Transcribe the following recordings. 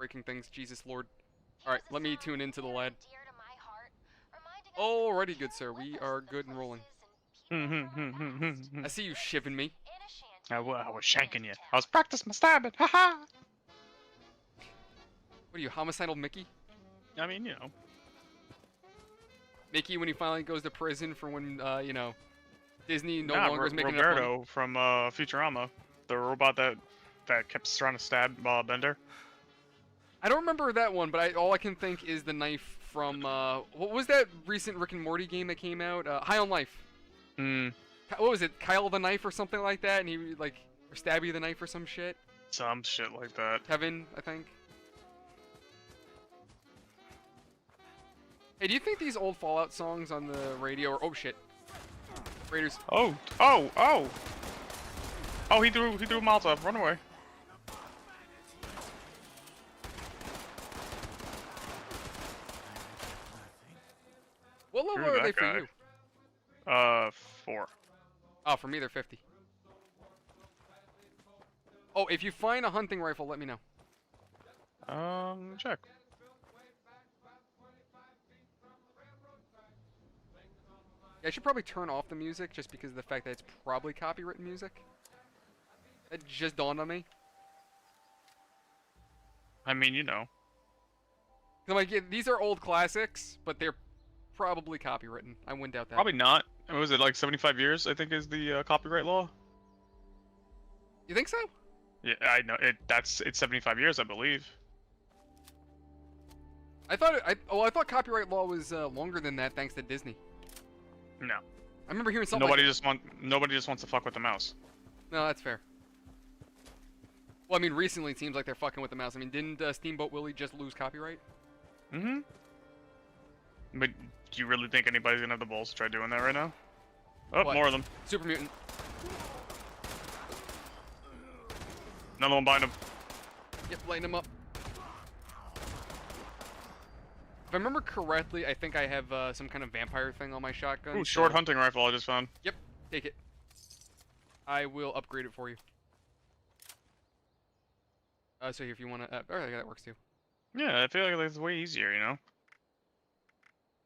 breaking things. Jesus Lord. Alright, let me tune into the lad. Alrighty, good sir. We are good and rolling. I see you shivving me. I was shanking you. I was practicing my stabbing. Haha. What are you, homicidal Mickey? I mean, you know. Mickey when he finally goes to prison for when, you know, Disney no longer is making enough money? Roberto from Futurama. The robot that kept trying to stab Bender. I don't remember that one, but all I can think is the knife from, what was that recent Rick and Morty game that came out? High on Life. What was it? Kyle the Knife or something like that? And he, like, or Stabby the Knife or some shit? Some shit like that. Kevin, I think. Hey, do you think these old Fallout songs on the radio are... Oh, shit. Raiders. Oh, he threw a Molotov. Run away. What level are they for you? 4. Oh, for me they're 50. Oh, if you find a hunting rifle, let me know. Check. Yeah, I should probably turn off the music just because of the fact that it's probably copywritten music. That just dawned on me. I mean, you know. I'm like, yeah, these are old classics, but they're probably copywritten. I wouldn't doubt that. Probably not. What was it, like 75 years, I think, is the copyright law? You think so? Yeah, I know. It's 75 years, I believe. I thought copyright law was longer than that, thanks to Disney. No. I remember hearing something. Nobody just wants to fuck with the mouse. No, that's fair. Well, I mean, recently it seems like they're fucking with the mouse. I mean, didn't Steamboat Willie just lose copyright? Mm-hmm. But do you really think anybody's gonna have the balls to try doing that right now? Oh, What? more of them. Super mutant. Another one behind him. Yep, lighten him up. If I remember correctly, I think I have some kind of vampire thing on my shotgun. Ooh, short hunting rifle I just found. Yep, take it. I will upgrade it for you. So here, if you want to... oh, yeah, that works too. Yeah, I feel like it's way easier, you know?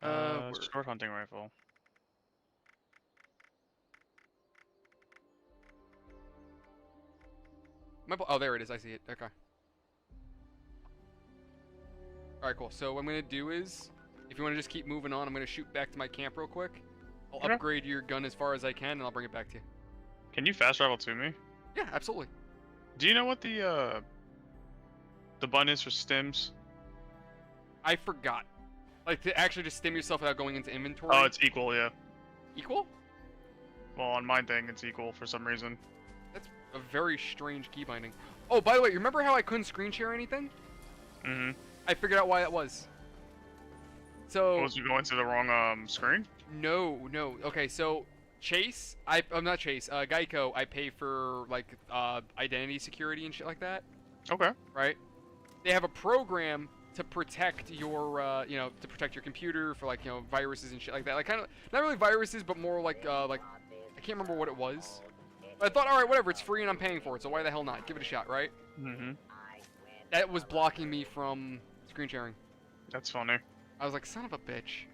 Where? Short hunting rifle. Oh, there it is. I see it. Okay. Alright, cool. So what I'm going to do is, if you want to just keep moving on, I'm going to shoot back to my camp real quick. I'll upgrade your gun as far as I can, and I'll bring it back to you. Can you fast travel to me? Yeah, absolutely. Do you know what the button is for stims? I forgot. Like, to actually just stim yourself without going into inventory. Oh, it's equal, yeah. Equal? Well, on my thing, it's equal for some reason. That's a very strange key binding. Oh, by the way, you remember how I couldn't screen share anything? Mm-hmm. I figured out why that was. So... Was you going to the wrong, screen? No. Okay, so... Chase, I'm not Chase, Geico, I pay for, like, identity security and shit like that. Okay. Right? They have a program to protect your, you know, to protect your computer for, like, you know, viruses and shit like that. Like, kind of, not really viruses, but more like, I can't remember what it was. But I thought, alright, whatever, it's free and I'm paying for it, so why the hell not? Give it a shot, right? Mm-hmm. That was blocking me from screen sharing. That's funny. I was like, son of a bitch.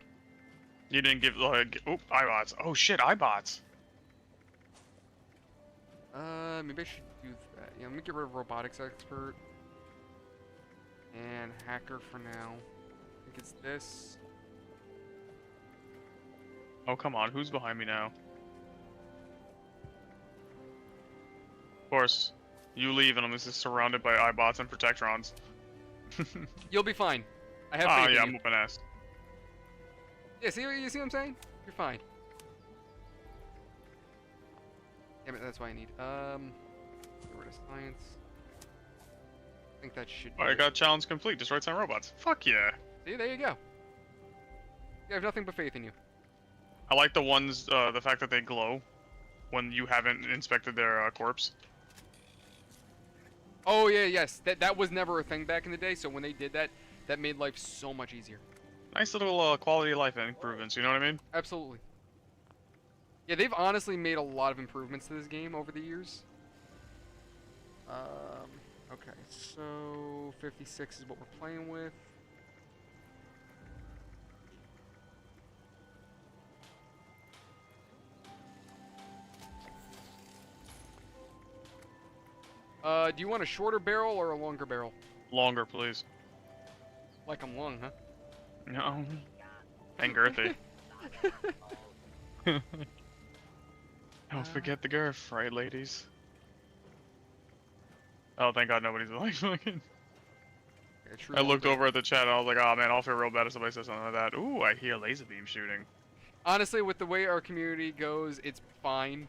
You didn't give, like, oh, iBots. Oh, shit, iBots. Maybe I should do that. Yeah, let me get rid of robotics expert. And hacker for now. I think it's this. Oh, come on. Who's behind me now? Of course, you leave and I'm just surrounded by iBots and Protectrons. You'll be fine. I have faith in yeah, you. I'm whooping ass. Yeah, you see what I'm saying? You're fine. Damn it, that's what I need. Get rid of science. I think that should be I got challenge complete. Destroy 10 robots. Fuck yeah. See, there you go. I have nothing but faith in you. I like the ones, the fact that they glow when you haven't inspected their corpse. Oh yeah, yes. That was never a thing back in the day, so when they did that, that made life so much easier. Nice little quality of life improvements, you know what I mean? Absolutely. Yeah, they've honestly made a lot of improvements to this game over the years. Okay, so 56 is what we're playing with. Do you want a shorter barrel or a longer barrel? Longer, please. Like I'm long, huh? No. And girthy. Don't forget the girth, right, ladies? Oh, thank God nobody's like looking. Yeah, I looked over at the chat and I was like, oh man, I'll feel real bad if somebody says something like that. Ooh, I hear laser beam shooting. Honestly, with the way our community goes, it's fine.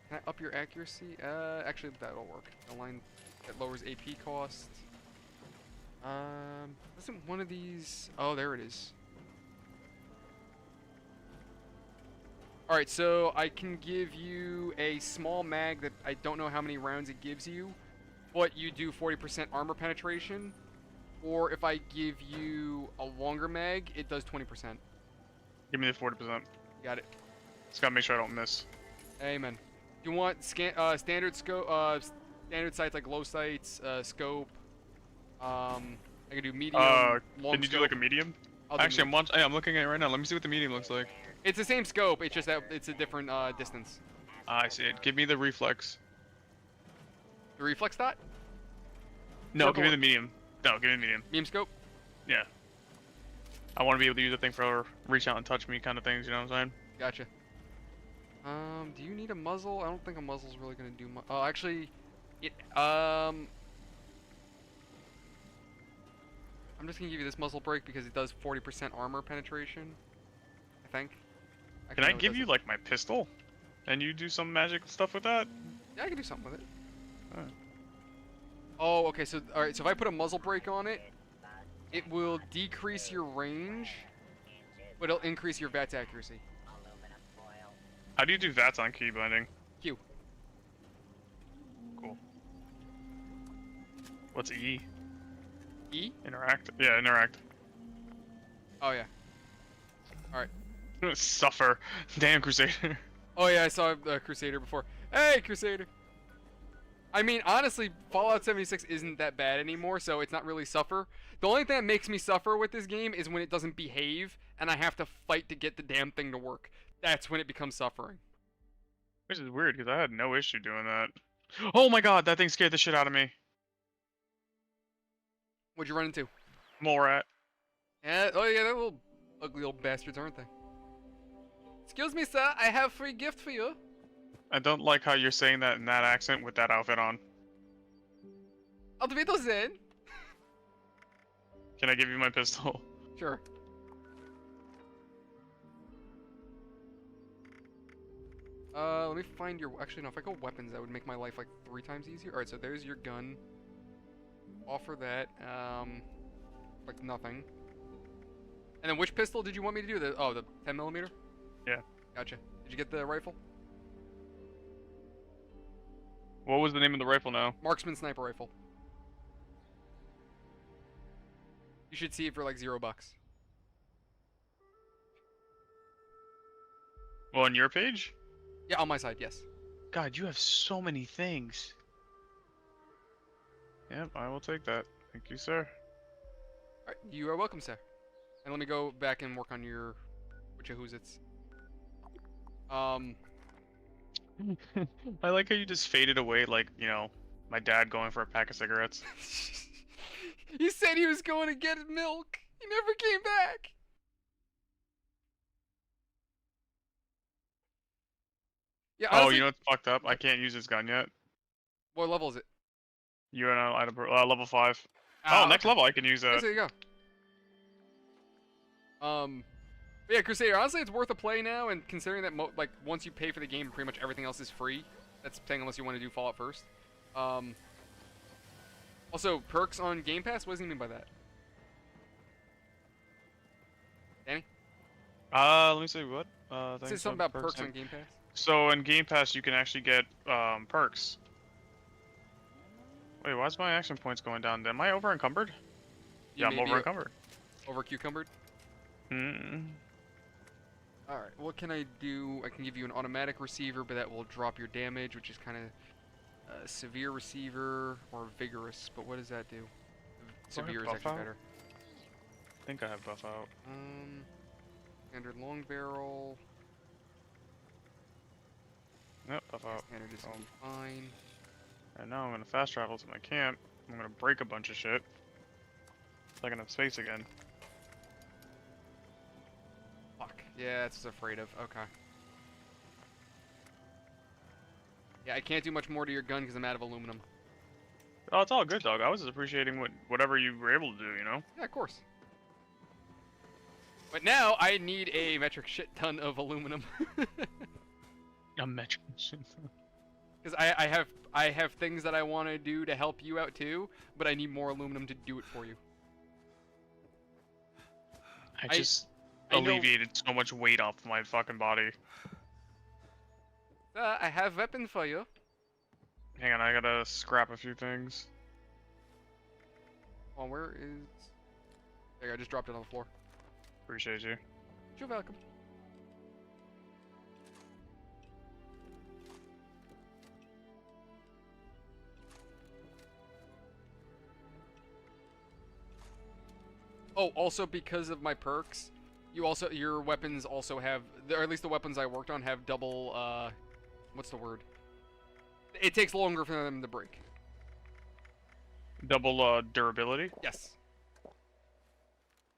Can I up your accuracy? Actually, that'll work. The line that lowers AP cost. Isn't one of these... Oh, there it is. Alright, so I can give you a small mag that I don't know how many rounds it gives you, but you do 40% armor penetration. Or if I give you a longer mag, it does 20%. Give me the 40%. Got it. Just gotta make sure I don't miss. Amen. You want standard scope, standard sights like low sights, scope. I can do medium. Long can you do like a medium? Actually, I'm looking at it right now. Let me see what the medium looks like. It's the same scope. It's just that it's a different distance. I see it. Give me the reflex. The reflex dot? No, give me the medium. No, give me the medium. Medium scope? Yeah. I want to be able to use the thing for reach out and touch me kind of things. You know what I'm saying? Gotcha. Do you need a muzzle? I don't think a muzzle's really gonna do much. Oh, actually, it. I'm just gonna give you this muzzle break because it does 40% armor penetration. I think. Can I give you like my pistol, and you do some magic stuff with that? Yeah, I can do something with it. Oh. Oh, okay. So, all right. So if I put a muzzle brake on it, it will decrease your range, but it'll increase your VATS accuracy. How do you do VATS on key binding? Q. Cool. What's E? E? Interact? Yeah, interact. Oh, yeah. Alright. Suffer. Damn, Crusader. Oh, yeah, I saw Crusader before. Hey, Crusader! I mean, honestly, Fallout 76 isn't that bad anymore, so it's not really suffer. The only thing that makes me suffer with this game is when it doesn't behave, and I have to fight to get the damn thing to work. That's when it becomes suffering. Which is weird, because I had no issue doing that. Oh my god, that thing scared the shit out of me. What'd you run into? Mole rat. Yeah, oh yeah, they're little ugly old bastards, aren't they? Excuse me, sir, I have a free gift for you. I don't like how you're saying that in that accent with that outfit on. Auf Wiedersehen. Can I give you my pistol? Sure. Let me find your... Actually, no, if I go weapons, that would make my life like 3 times easier. Alright, so there's your gun. Offer that. Like nothing. And then which pistol did you want me to do? The 10mm? Yeah. Gotcha. Did you get the rifle? What was the name of the rifle now? Marksman sniper rifle. You should see it for like $0. Well, on your page? Yeah, on my side, yes. God, you have so many things. Yep, I will take that. Thank you, sir. Alright, you are welcome, sir. And let me go back and work on your... Who's-its. I like how you just faded away like, you know, my dad going for a pack of cigarettes. He said he was going to get milk. He never came back. Yeah, honestly, oh, you know what's fucked up? I can't use this gun yet. what level is it? Level 5. Ah, oh, next okay. level I can use Okay, that. there you go. But yeah, Crusader, honestly, it's worth a play now, and considering that, like, once you pay for the game, pretty much everything else is free. That's saying unless you want to do Fallout first. Also, perks on Game Pass? What does he mean by that? Danny? Let me see, what? Say something about perks on Game Pass. So, in Game Pass, you can actually get, perks. Wait, why's my action points going down? Am I over encumbered? Yeah, I'm over encumbered. Over cucumbered? Alright, what can I do? I can give you an automatic receiver, but that will drop your damage, which is kind of Severe receiver or vigorous, but what does that do? Do I have Severe is buff actually out? better. I think I have buff out. Standard long barrel. Yep, buff out. Standard is gonna be fine. And now I'm gonna fast travel to my camp. I'm gonna break a bunch of shit. So I can have space again. Fuck. Yeah, that's what I was afraid of. Okay. Yeah, I can't do much more to your gun because I'm out of aluminum. Oh, it's all good, dog. I was just appreciating whatever you were able to do, you know? Yeah, of course. But now I need a metric shit ton of aluminum. A metric shit. Because I have things that I want to do to help you out too, but I need more aluminum to do it for you. I just I know- alleviated so much weight off my fucking body. I have weapon for you. Hang on, I gotta scrap a few things. Oh, where is... There you go, I just dropped it on the floor. Appreciate you. You're welcome. Oh, also because of my perks, your weapons also have, or at least the weapons I worked on have double, what's the word? It takes longer for them to break. Double durability? Yes.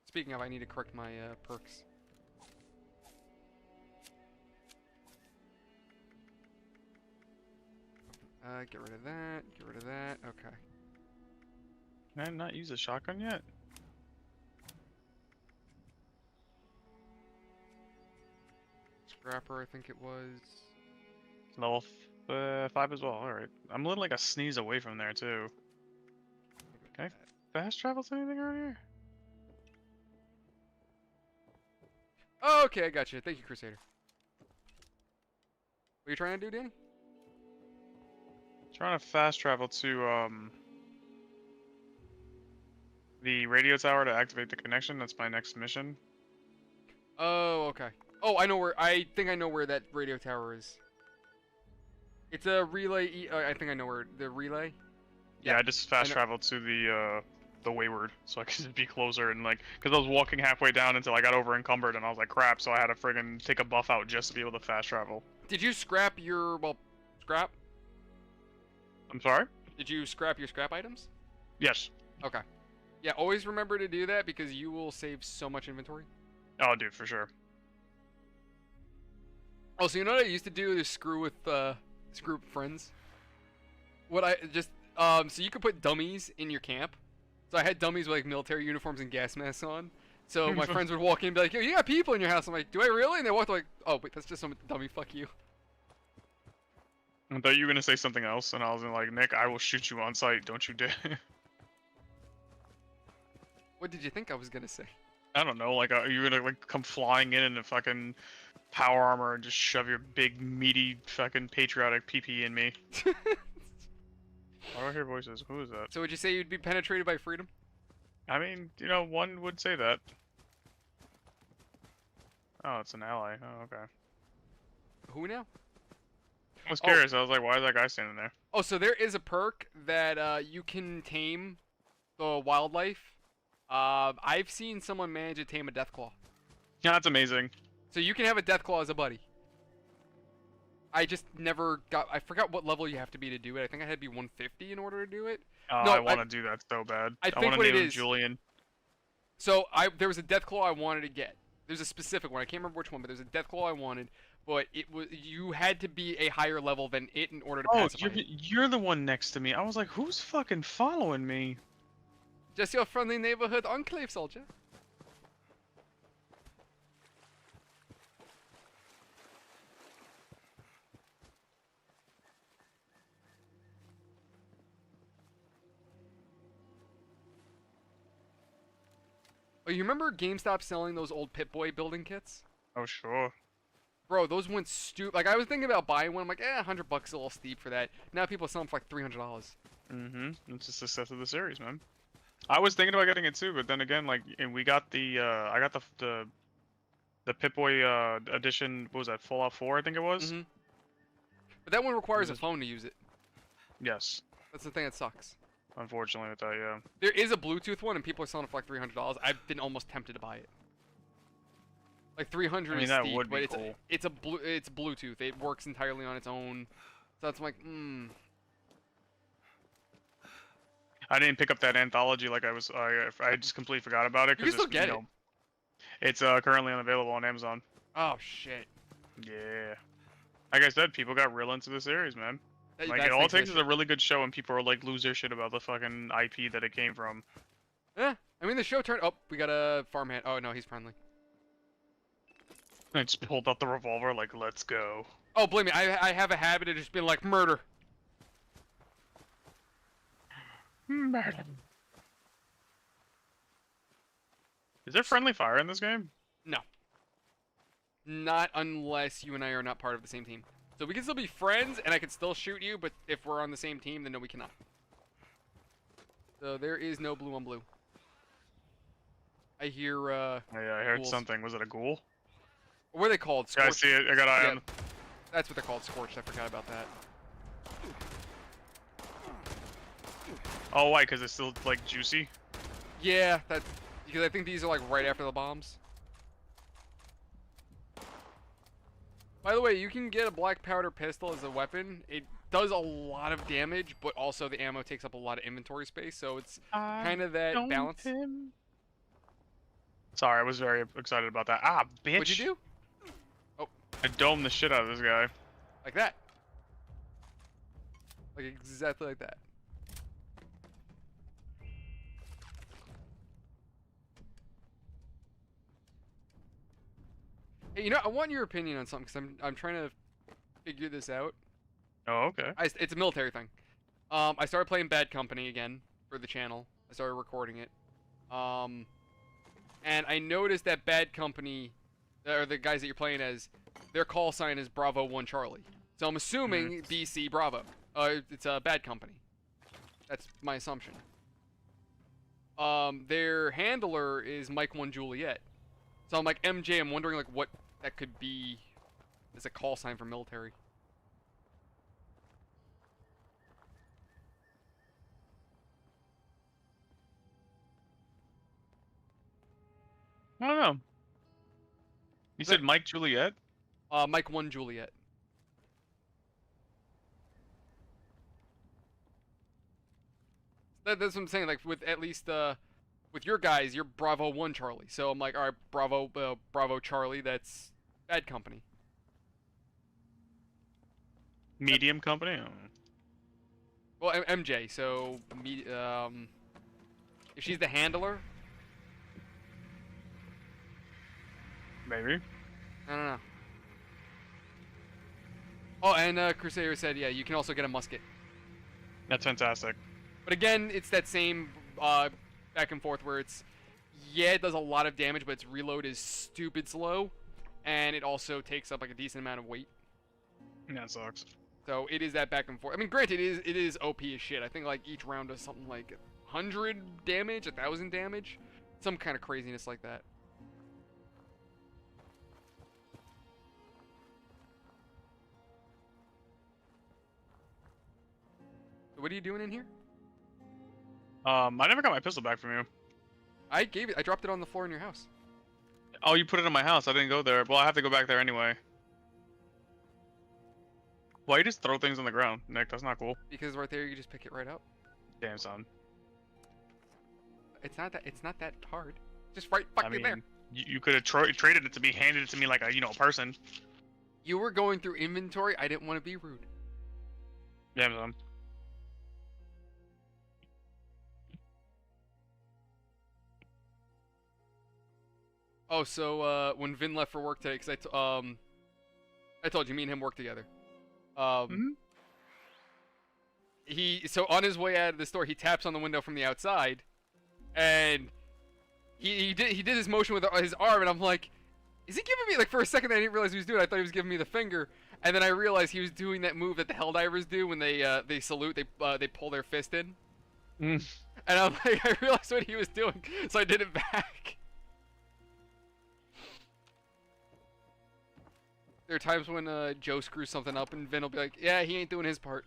Speaking of, I need to correct my perks. Get rid of that, get rid of that, okay. Can I not use a shotgun yet? Scrapper, I think it was. Level 5 as well, alright. I'm literally like a sneeze away from there too. Can I fast travel to anything around here? Oh, okay, I got you. Thank you, Crusader. What are you trying to do, Danny? Trying to fast travel to the radio tower to activate the connection. That's my next mission. Oh, okay. Oh, I know where. I think I know where that radio tower is. It's a relay. I think I know where the relay. Yeah, I just fast traveled to the wayward so I could be closer and like, cause I was walking halfway down until I got over encumbered and I was like, crap. So I had to friggin' take a buff out just to be able to fast travel. Did you scrap your scrap? I'm sorry? Did you scrap your scrap items? Yes. Okay. Yeah, always remember to do that because you will save so much inventory. Oh, dude, for sure. Oh, so you know what I used to do is screw with friends. What I just so you could put dummies in your camp. So I had dummies with like military uniforms and gas masks on. So my friends would walk in and be like, "Yo, you got people in your house." I'm like, "Do I really?" And they walked like, "Oh, wait, that's just some dummy. Fuck you." I thought you were gonna say something else, and I was like, Nick, I will shoot you on sight. Don't you dare. What did you think I was gonna say? I don't know, like, you're gonna like come flying in a fucking power armor and just shove your big, meaty, fucking patriotic PP in me. Why do I hear voices? Who is that? So would you say you'd be penetrated by freedom? I mean, you know, one would say that. Oh, it's an ally. Oh, okay. Who now? I was curious. I was like, why is that guy standing there? Oh, so there is a perk that you can tame the wildlife. I've seen someone manage to tame a deathclaw. Yeah, that's amazing. So you can have a deathclaw as a buddy. I just never got. I forgot what level you have to be to do it. I think I had to be 150 in order to do it. Oh, No, I want to do that so bad. I think want to what it name him is- Julian. So there was a deathclaw I wanted to get. There's a specific one. I can't remember which one, but there's a deathclaw I wanted. But you had to be a higher level than it in order to pacify it. You're the one next to me. I was like, who's fucking following me? Just your friendly neighborhood enclave soldier. Oh, you remember GameStop selling those old Pip-Boy building kits? Oh, sure. Bro, those went stupid. Like, I was thinking about buying one. I'm like, $100 a little steep for that. Now people sell them for like $300. Mm-hmm. It's the success of the series, man. I was thinking about getting it too, but then again, like, and we got the, I got the Pip-Boy edition. What was that? Fallout 4, I think it was. Mm-hmm. But that one requires a phone to use it. Yes. That's the thing that sucks. Unfortunately, with that, yeah. There is a Bluetooth one, and people are selling it for like $300. I've been almost tempted to buy it. Like 300 I mean, is that steep, would but be it's cool. it's Bluetooth. It works entirely on its own. So that's like, I didn't pick up that anthology like I just completely forgot about it You can because still get it. It's currently unavailable on Amazon. Oh shit. Yeah. Like I said, people got real into the series, man. Like That's it all thanks to takes that is a shit. really good show, and people are like lose their shit about the fucking IP that it came from. Yeah. I mean, the show turned. Oh, we got a farmhand. Oh no, he's friendly. I just pulled out the revolver, like, let's go. Oh, believe me, I have a habit of just being like murder. Murder. Is there friendly fire in this game? No. Not unless you and I are not part of the same team. So we can still be friends, and I can still shoot you, but if we're on the same team, then no, we cannot. So there is no blue on blue. I hear, Oh, yeah, I heard ghouls. something. Was it a ghoul? What are they called? Yeah, I Scorched. see it. I got eye Yeah, on. that's what they're called, scorched. I forgot about that. Oh, why? Because it's still, like, juicy? Yeah, that's because I think these are like right after the bombs. By the way, you can get a black powder pistol as a weapon. It does a lot of damage, but also the ammo takes up a lot of inventory space, so it's kind of that balance. Sorry, I was very excited about that. Ah, bitch! What'd you do? Oh, I domed the shit out of this guy. like that. Like exactly like that. Hey, you know, I want your opinion on something because I'm trying to figure this out. Oh, okay. It's a military thing. I started playing Bad Company again for the channel. I started recording it. And I noticed that Bad Company, or the guys that you're playing as, their call sign is Bravo 1 Charlie. So I'm assuming BC Bravo. It's a Bad Company. That's my assumption. Their handler is Mike 1 Juliet. So I'm like, MJ, I'm wondering like what that could be as a call sign for military. I don't know. You said Mike Juliet? Mike 1 Juliet. That's what I'm saying. Like with at least with your guys, you're Bravo 1 Charlie. So I'm like, all right, Bravo Charlie. That's Bad Company. Medium company? Oh. Well, MJ. So if she's the handler, Maybe. I don't know. Oh, and Crusader said, yeah, you can also get a musket. That's fantastic. But again, it's that same back and forth where it's, yeah, it does a lot of damage, but its reload is stupid slow, and it also takes up like a decent amount of weight. That sucks. So it is that back and forth. I mean, granted, it is OP as shit. I think like each round does something like 100 damage, 1,000 damage, some kind of craziness like that. So what are you doing in here? I never got my pistol back from you. I dropped it on the floor in your house. Oh, you put it in my house. I didn't go there. Well, I have to go back there anyway. Why you just throw things on the ground, Nick? That's not cool. Because right there, you can just pick it right up. Damn, son. It's not that hard. Just right fucking there. You could have traded it to me, handed it to me like a person. You were going through inventory. I didn't want to be rude. Damn, son. Oh, so when Vin left for work today, because I told you me and him work together. So on his way out of the store, he taps on the window from the outside, and he did his motion with his arm, and I'm like, is he giving me, like, for a second I didn't realize he was doing it. I thought he was giving me the finger, and then I realized he was doing that move that the Helldivers do when they salute, they pull their fist in. And I'm like, I realized what he was doing, so I did it back. There are times when Joe screws something up and Vin will be like, yeah, he ain't doing his part.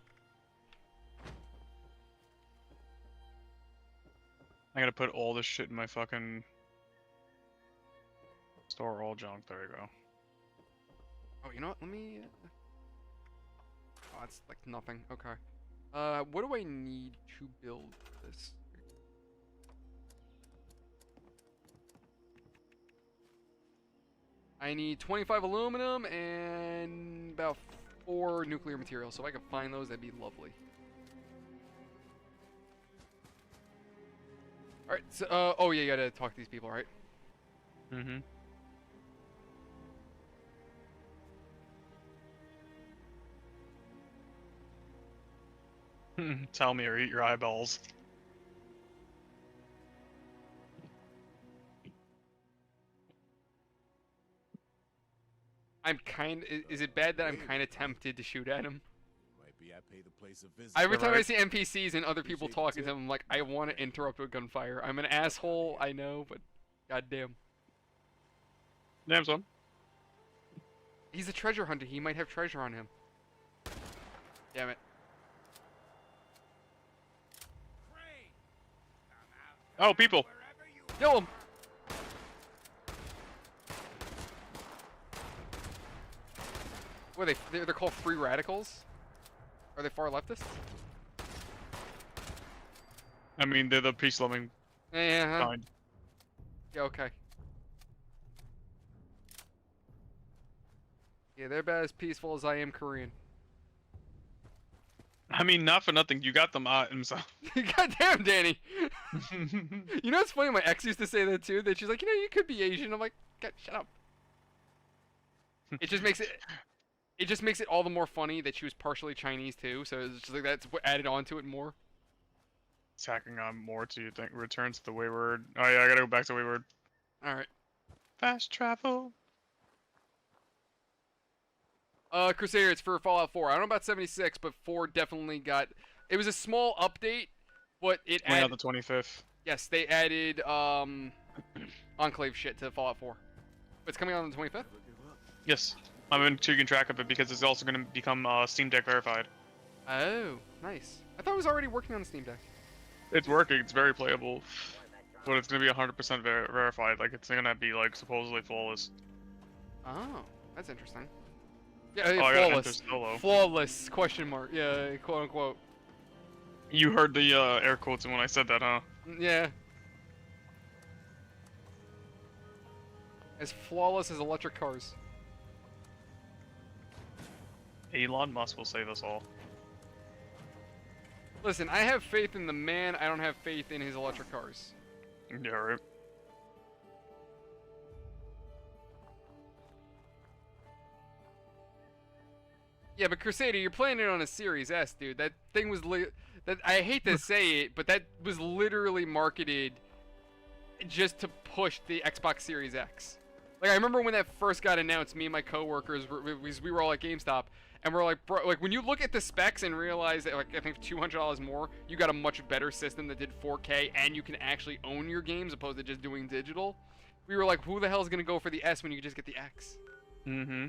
I gotta put all this shit in my fucking... Store all junk, there you go. Oh, you know what? Let me... Oh, it's like nothing. Okay. What do I need to build this? I need 25 aluminum and about 4 nuclear materials. So if I could find those, that'd be lovely. Alright, so, oh yeah, you gotta talk to these people, right? Mm-hmm. Tell me or eat your eyeballs. I'm is it bad that I'm kind of tempted to shoot at him? Might be I pay the place a visit. Every time I right. see NPCs and other people talking to them, I'm like, I want to interrupt with gunfire. I'm an asshole, I know, but goddamn. Damn son. He's a treasure hunter. He might have treasure on him. Damn it. Oh, people! Kill him! What are they? They're called free radicals? Are they far leftists? I mean, they're the peace-loving Yeah. kind. Yeah, okay. Yeah, they're about as peaceful as I am Korean. I mean, not for nothing, you got them himself. Goddamn, Danny! You know what's funny? My ex used to say that too. That she's like, you know, you could be Asian. I'm like, God, shut up. It just makes it. It just makes it all the more funny that she was partially Chinese too. So it's just like that's what added on to it more. Tacking on more to you think returns to the wayward. Oh yeah, I gotta go back to wayward. All right. Fast travel. Crusader, it's for Fallout 4. I don't know about 76, but 4 definitely got. It was a small update, but it Coming out added. the 25th. Yes, they added Enclave shit to Fallout 4. It's coming out on the 25th. Yes, I'm in keeping track of it because it's also gonna become Steam Deck verified. Oh, nice. I thought it was already working on the Steam Deck. It's working. It's very playable, but it's gonna be 100% verified. Like it's gonna be like supposedly flawless. Oh, that's interesting. Yeah, Oh, I gotta enter flawless. solo. Flawless, question mark. Yeah, quote unquote. You heard the air quotes when I said that, huh? Yeah. As flawless as electric cars. Elon Musk will save us all. Listen, I have faith in the man. I don't have faith in his electric cars. Yeah, right. Yeah, but Crusader, you're playing it on a Series S, dude. That thing was that I hate to say it, but that was literally marketed just to push the Xbox Series X. Like I remember when that first got announced, me and my coworkers we were all at GameStop, and we're like, bro, like when you look at the specs and realize that like I think $200 more, you got a much better system that did 4K and you can actually own your games opposed to just doing digital. We were like, who the hell is gonna go for the S when you can just get the X? Mm-hmm.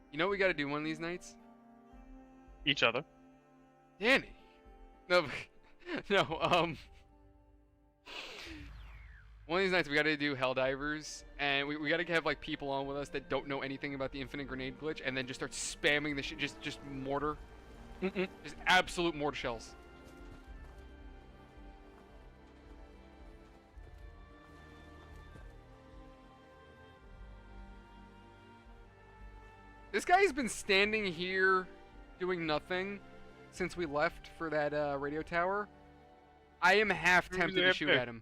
You know what we gotta do one of these nights? Each other. Danny. No, no, one of these nights we gotta do Helldivers, and we gotta have like people on with us that don't know anything about the infinite grenade glitch, and then just start spamming the shit, just mortar. Just absolute mortar shells. This guy's been standing here doing nothing since we left for that radio tower. I am half tempted to shoot at him.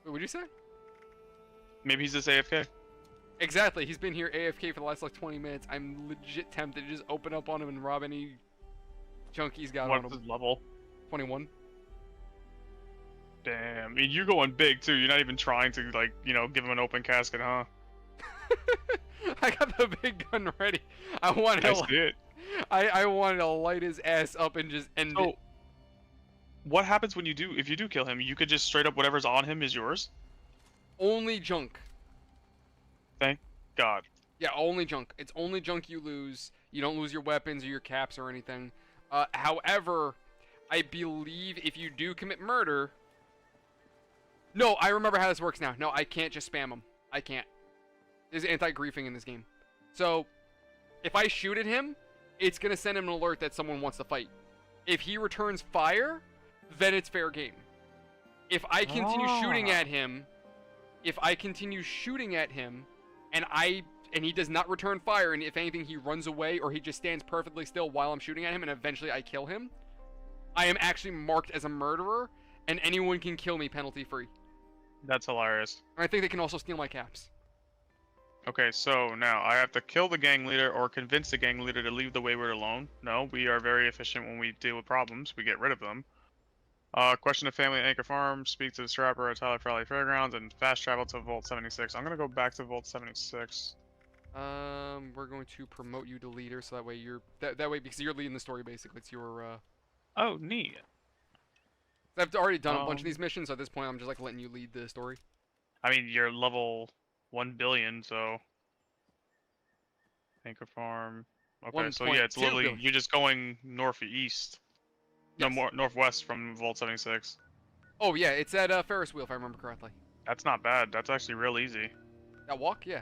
Wait, what'd you say? Maybe he's just AFK. Exactly, he's been here AFK for the last like 20 minutes. I'm legit tempted to just open up on him and rob any junk he's got on What's him. his level? 21. Damn. I mean, you're going big too. You're not even trying to like, you know, give him an open casket, huh? I got the big gun ready. I wanted I to, see it. I wanted to light his ass up and just end it. what happens when if you do kill him? You could just straight up whatever's on him is yours. Only junk. Thank God. Yeah, only junk. It's only junk you lose. You don't lose your weapons or your caps or anything. However, I believe if you do commit murder... No, I remember how this works now. No, I can't just spam him. I can't. There's anti-griefing in this game. So, if I shoot at him, it's going to send him an alert that someone wants to fight. If he returns fire, then it's fair game. If I continue shooting at him... If I continue shooting at him, and he does not return fire, and if anything he runs away or he just stands perfectly still while I'm shooting at him and eventually I kill him, I am actually marked as a murderer and anyone can kill me penalty free. That's hilarious. And I think they can also steal my caps. Okay, so now I have to kill the gang leader or convince the gang leader to leave the wayward alone. No, we are very efficient when we deal with problems. We get rid of them. Question of family at Anchor Farm, speak to the strapper at Tyler Farley Fairgrounds, and fast travel to Vault 76. I'm gonna go back to Vault 76. We're going to promote you to leader, so that way you're that way because you're leading the story basically. It's your Oh, neat. I've already done a bunch of these missions, so at this point I'm just like letting you lead the story. I mean, you're level 1 billion, so Anchor Farm. Okay, so yeah, it's literally you're just going northeast. Yes. No, more northwest from Vault 76. Oh yeah, it's at Ferris wheel if I remember correctly. That's not bad. That's actually real easy. That walk, yeah.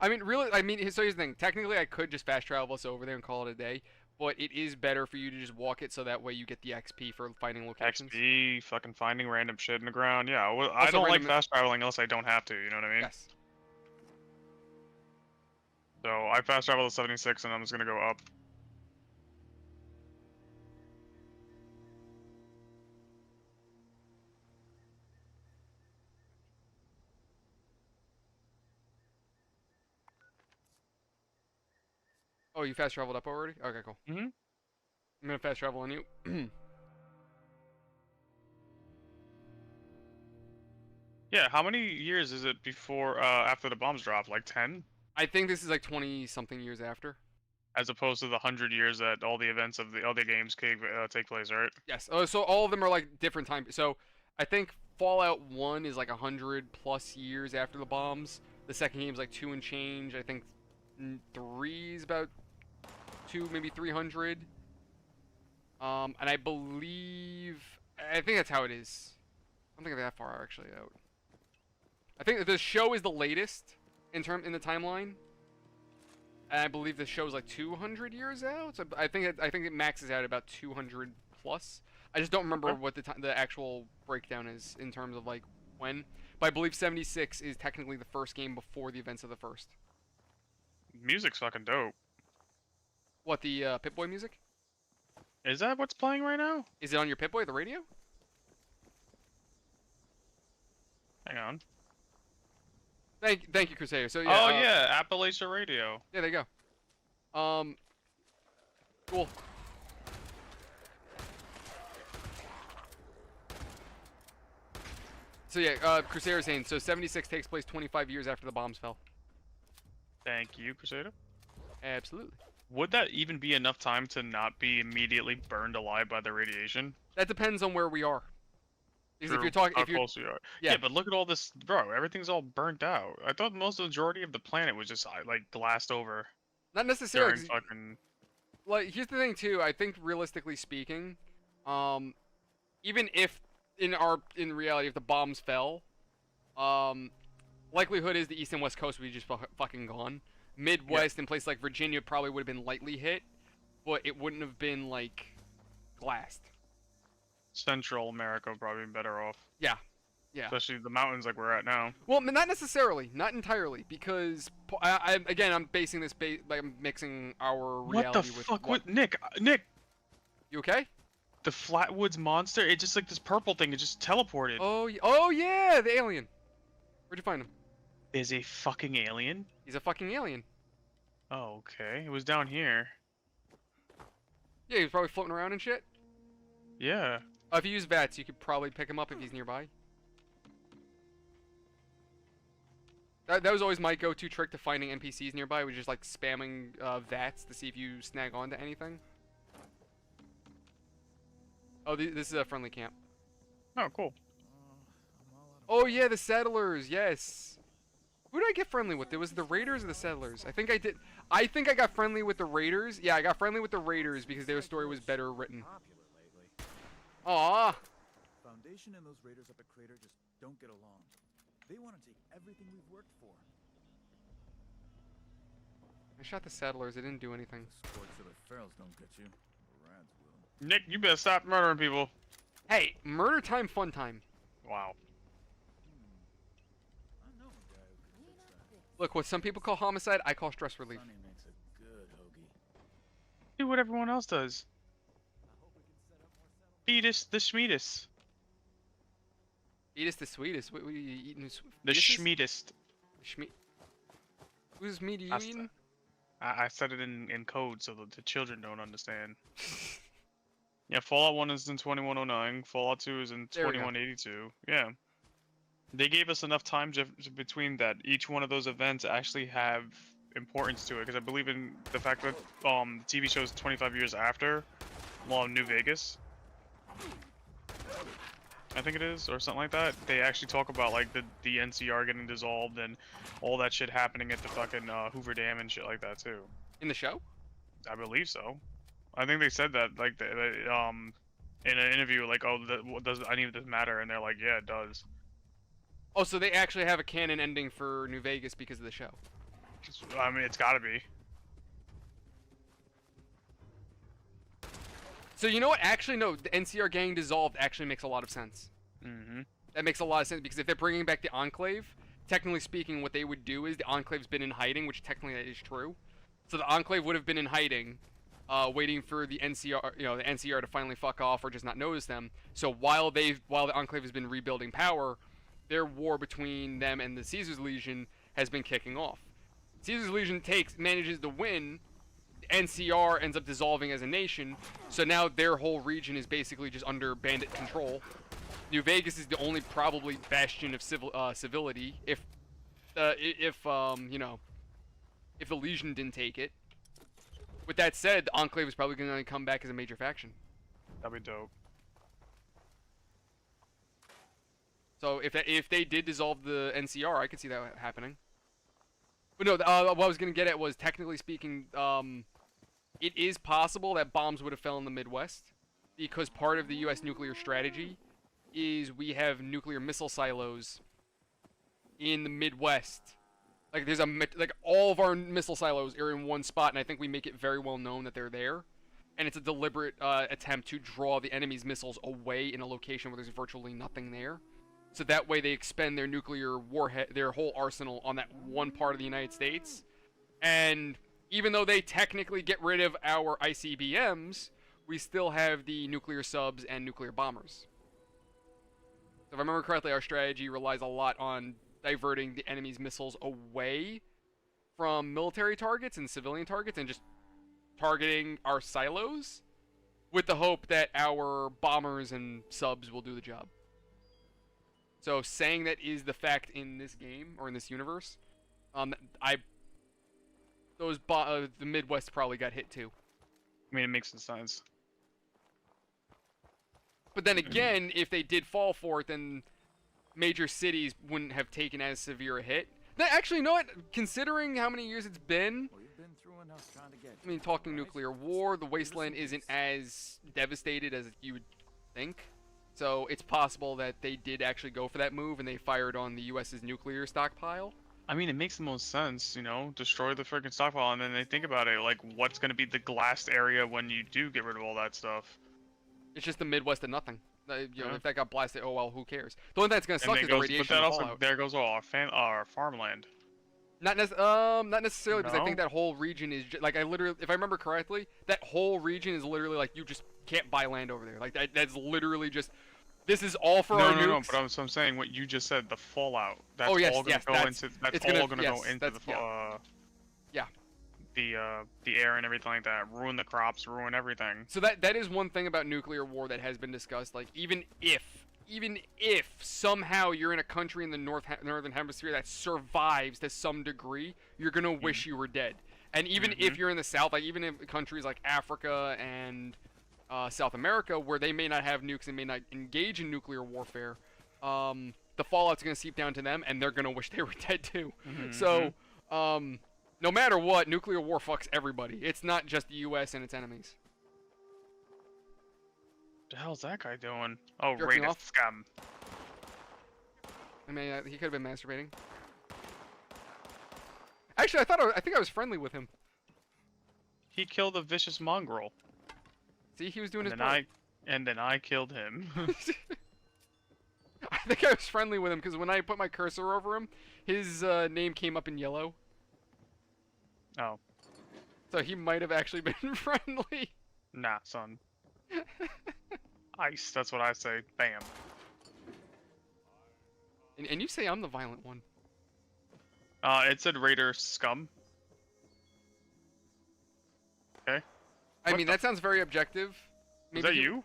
I mean, really, so here's the thing. Technically, I could just fast travel us over there and call it a day, but it is better for you to just walk it so that way you get the XP for finding locations. XP, fucking finding random shit in the ground. Yeah, well, I don't like fast traveling unless I don't have to, you know what I mean? Yes. So I fast travel to 76 and I'm just gonna go up. Oh, you fast traveled up already? Okay, cool. Mm-hmm. I'm gonna fast travel on you. Yeah, how many years is it before, after the bombs drop? Like 10? I think this is like 20-something years after. As opposed to the 100 years that all the events of the other games take place, right? Yes. So all of them are like different time. So I think Fallout 1 is like 100+ years after the bombs. The second game's like 2 and change. I think 3 is about 2, maybe 300. And I think that's how it is. I don't think they're that far actually out. I think the show is the latest in the timeline. And I believe the show's like 200 years out. So I think it maxes out at about 200+. I just don't remember what the actual breakdown is in terms of like when. But I believe 76 is technically the first game before the events of the first. Music's fucking dope. What, the Pip-Boy music? Is that what's playing right now? Is it on your Pip-Boy, the radio? Hang on. Thank you, Crusader. So yeah. Oh yeah, Appalachia Radio. Yeah, there you go. Cool. So yeah, Crusader saying, so 76 takes place 25 years after the bombs fell. Thank you, Crusader. Absolutely. Would that even be enough time to not be immediately burned alive by the radiation? That depends on where we are. Because if True. you're talking, How close you are. Yeah. Yeah, but look at all this, bro. Everything's all burnt out. I thought most of the majority of the planet was just like glassed over. Not necessarily. During fucking... Like, here's the thing too. I think realistically speaking, even if in reality if the bombs fell, likelihood is the east and west coast would be just fucking gone. Midwest and places like Virginia probably would have been lightly hit, but it wouldn't have been like glassed. Central America would probably be better off. Yeah. Yeah. Especially the mountains like we're at now. Well, not necessarily, not entirely, because again, I'm basing this I'm mixing our reality what the with fuck? What? Nick, you okay? the Flatwoods monster. It's just like this purple thing. It just teleported. Oh yeah, the alien. Where'd you find him? Is a fucking alien? He's a fucking alien. Oh, okay. It was down here. Yeah, he was probably floating around and shit. Yeah. If you use VATS, you could probably pick him up if he's nearby. That was always my go-to trick to finding NPCs nearby, was just like spamming VATS to see if you snag onto anything. Oh, this is a friendly camp. Oh, cool. Oh yeah, the settlers. Yes. Who did I get friendly with? It was the raiders or the settlers. I think I did. I think I got friendly with the raiders. Yeah, I got friendly with the raiders because their story was better written. Aww. Foundation and those raiders up at Crater just don't get along. They want to take everything we've worked for. I shot the settlers. It didn't do anything. Sports of the ferals don't get you. The rads will. Nick, you better stop murdering people. Hey, murder time, fun time. Wow. I know a guy who could fix that. Look, what some people call homicide, I call stress relief. Sonny makes a good hoagie. Do what everyone else does. I hope we can set up more settlements. Fetus the Schmiedest. Eat us the sweetest. What are you eating? The fetuses? Schmiedest. Schmeat. Whose meat are you That's- eating? I said it in code so that the children don't understand. Yeah, Fallout 1 is in 2109. Fallout 2 is in There we go. 2182. Yeah. They gave us enough time between that each one of those events actually have importance to it, because I believe in the fact that the TV show is 25 years after Law of New Vegas. I think it is, or something like that. They actually talk about like the NCR getting dissolved and all that shit happening at the fucking Hoover Dam and shit like that too. In the show? I believe so. I think they said that like in an interview, like, oh, does any of this matter? And they're like, yeah, it does. Oh, so they actually have a canon ending for New Vegas because of the show. I mean, it's got to be. So you know what? Actually, no. The NCR gang dissolved actually makes a lot of sense. Mm-hmm. That makes a lot of sense because if they're bringing back the Enclave, technically speaking, what they would do is the Enclave's been in hiding, which technically that is true. So the Enclave would have been in hiding, waiting for the NCR, the NCR to finally fuck off or just not notice them. So while the Enclave has been rebuilding power, their war between them and the Caesar's Legion has been kicking off. Caesar's Legion manages to win. NCR ends up dissolving as a nation, so now their whole region is basically just under bandit control. New Vegas is the only probably bastion of civility if the Legion didn't take it. With that said, the Enclave is probably going to come back as a major faction. That'd be dope. So if they did dissolve the NCR, I could see that happening. But no, what I was going to get at was, technically speaking, it is possible that bombs would have fell in the Midwest, because part of the U.S. nuclear strategy is we have nuclear missile silos in the Midwest. Like all of our missile silos are in one spot, and I think we make it very well known that they're there. And it's a deliberate attempt to draw the enemy's missiles away in a location where there's virtually nothing there. So that way they expend their nuclear warhead, their whole arsenal on that one part of the United States. And even though they technically get rid of our ICBMs, we still have the nuclear subs and nuclear bombers. So if I remember correctly, our strategy relies a lot on diverting the enemy's missiles away from military targets and civilian targets and just targeting our silos with the hope that our bombers and subs will do the job. So saying that is the fact in this game, or in this universe, the Midwest probably got hit too. I mean, it makes sense. But then again, if they did fall for it, then major cities wouldn't have taken as severe a hit. Actually, you know what? Considering how many years it's been, Well, you've been through enough trying to get. I mean, talking nuclear war, the Wasteland isn't as devastated as you would think. So it's possible that they did actually go for that move and they fired on the US's nuclear stockpile. I mean, it makes the most sense, destroy the freaking stockpile, and then they think about it, like, what's going to be the glassed area when you do get rid of all that stuff? It's just the Midwest and nothing. Yeah. If that got blasted, oh well, who cares? The only thing that's gonna suck And is the radiation. but that and also, fallout. there goes all our farmland. Not necessarily, because I No? think that whole region is like, I literally, if I remember correctly, that whole region is literally like, you just can't buy land over there. Like that's literally just, this is all for our nukes. But I'm saying what you just said, the fallout. That's Oh, yes, all gonna yes, go that's- into. That's it's all gonna- gonna yes, go into that's- the air and everything like that. Ruin the crops, ruin everything. So that is one thing about nuclear war that has been discussed. Like, even if somehow you're in a country in the northern hemisphere that survives to some degree, you're gonna wish you were dead. And even if you're in the south, like even in countries like Africa and South America, where they may not have nukes and may not engage in nuclear warfare, the fallout's going to seep down to them, and they're going to wish they were dead too. Mm-hmm. So, no matter what, nuclear war fucks everybody. It's not just the U.S. and its enemies. The hell's that guy doing? Oh, Jerking racist off? scum. I mean, he could have been masturbating. Actually, I think I was friendly with him. He killed a vicious mongrel. See, he was doing And his then part. and then I killed him. I think I was friendly with him because when I put my cursor over him, his name came up in yellow. Oh, So he might have actually been friendly. nah, son. Ice, that's what I say. Bam. And you say I'm the violent one. It said Raider scum. Okay. I What mean, the- that sounds very objective. Is that you?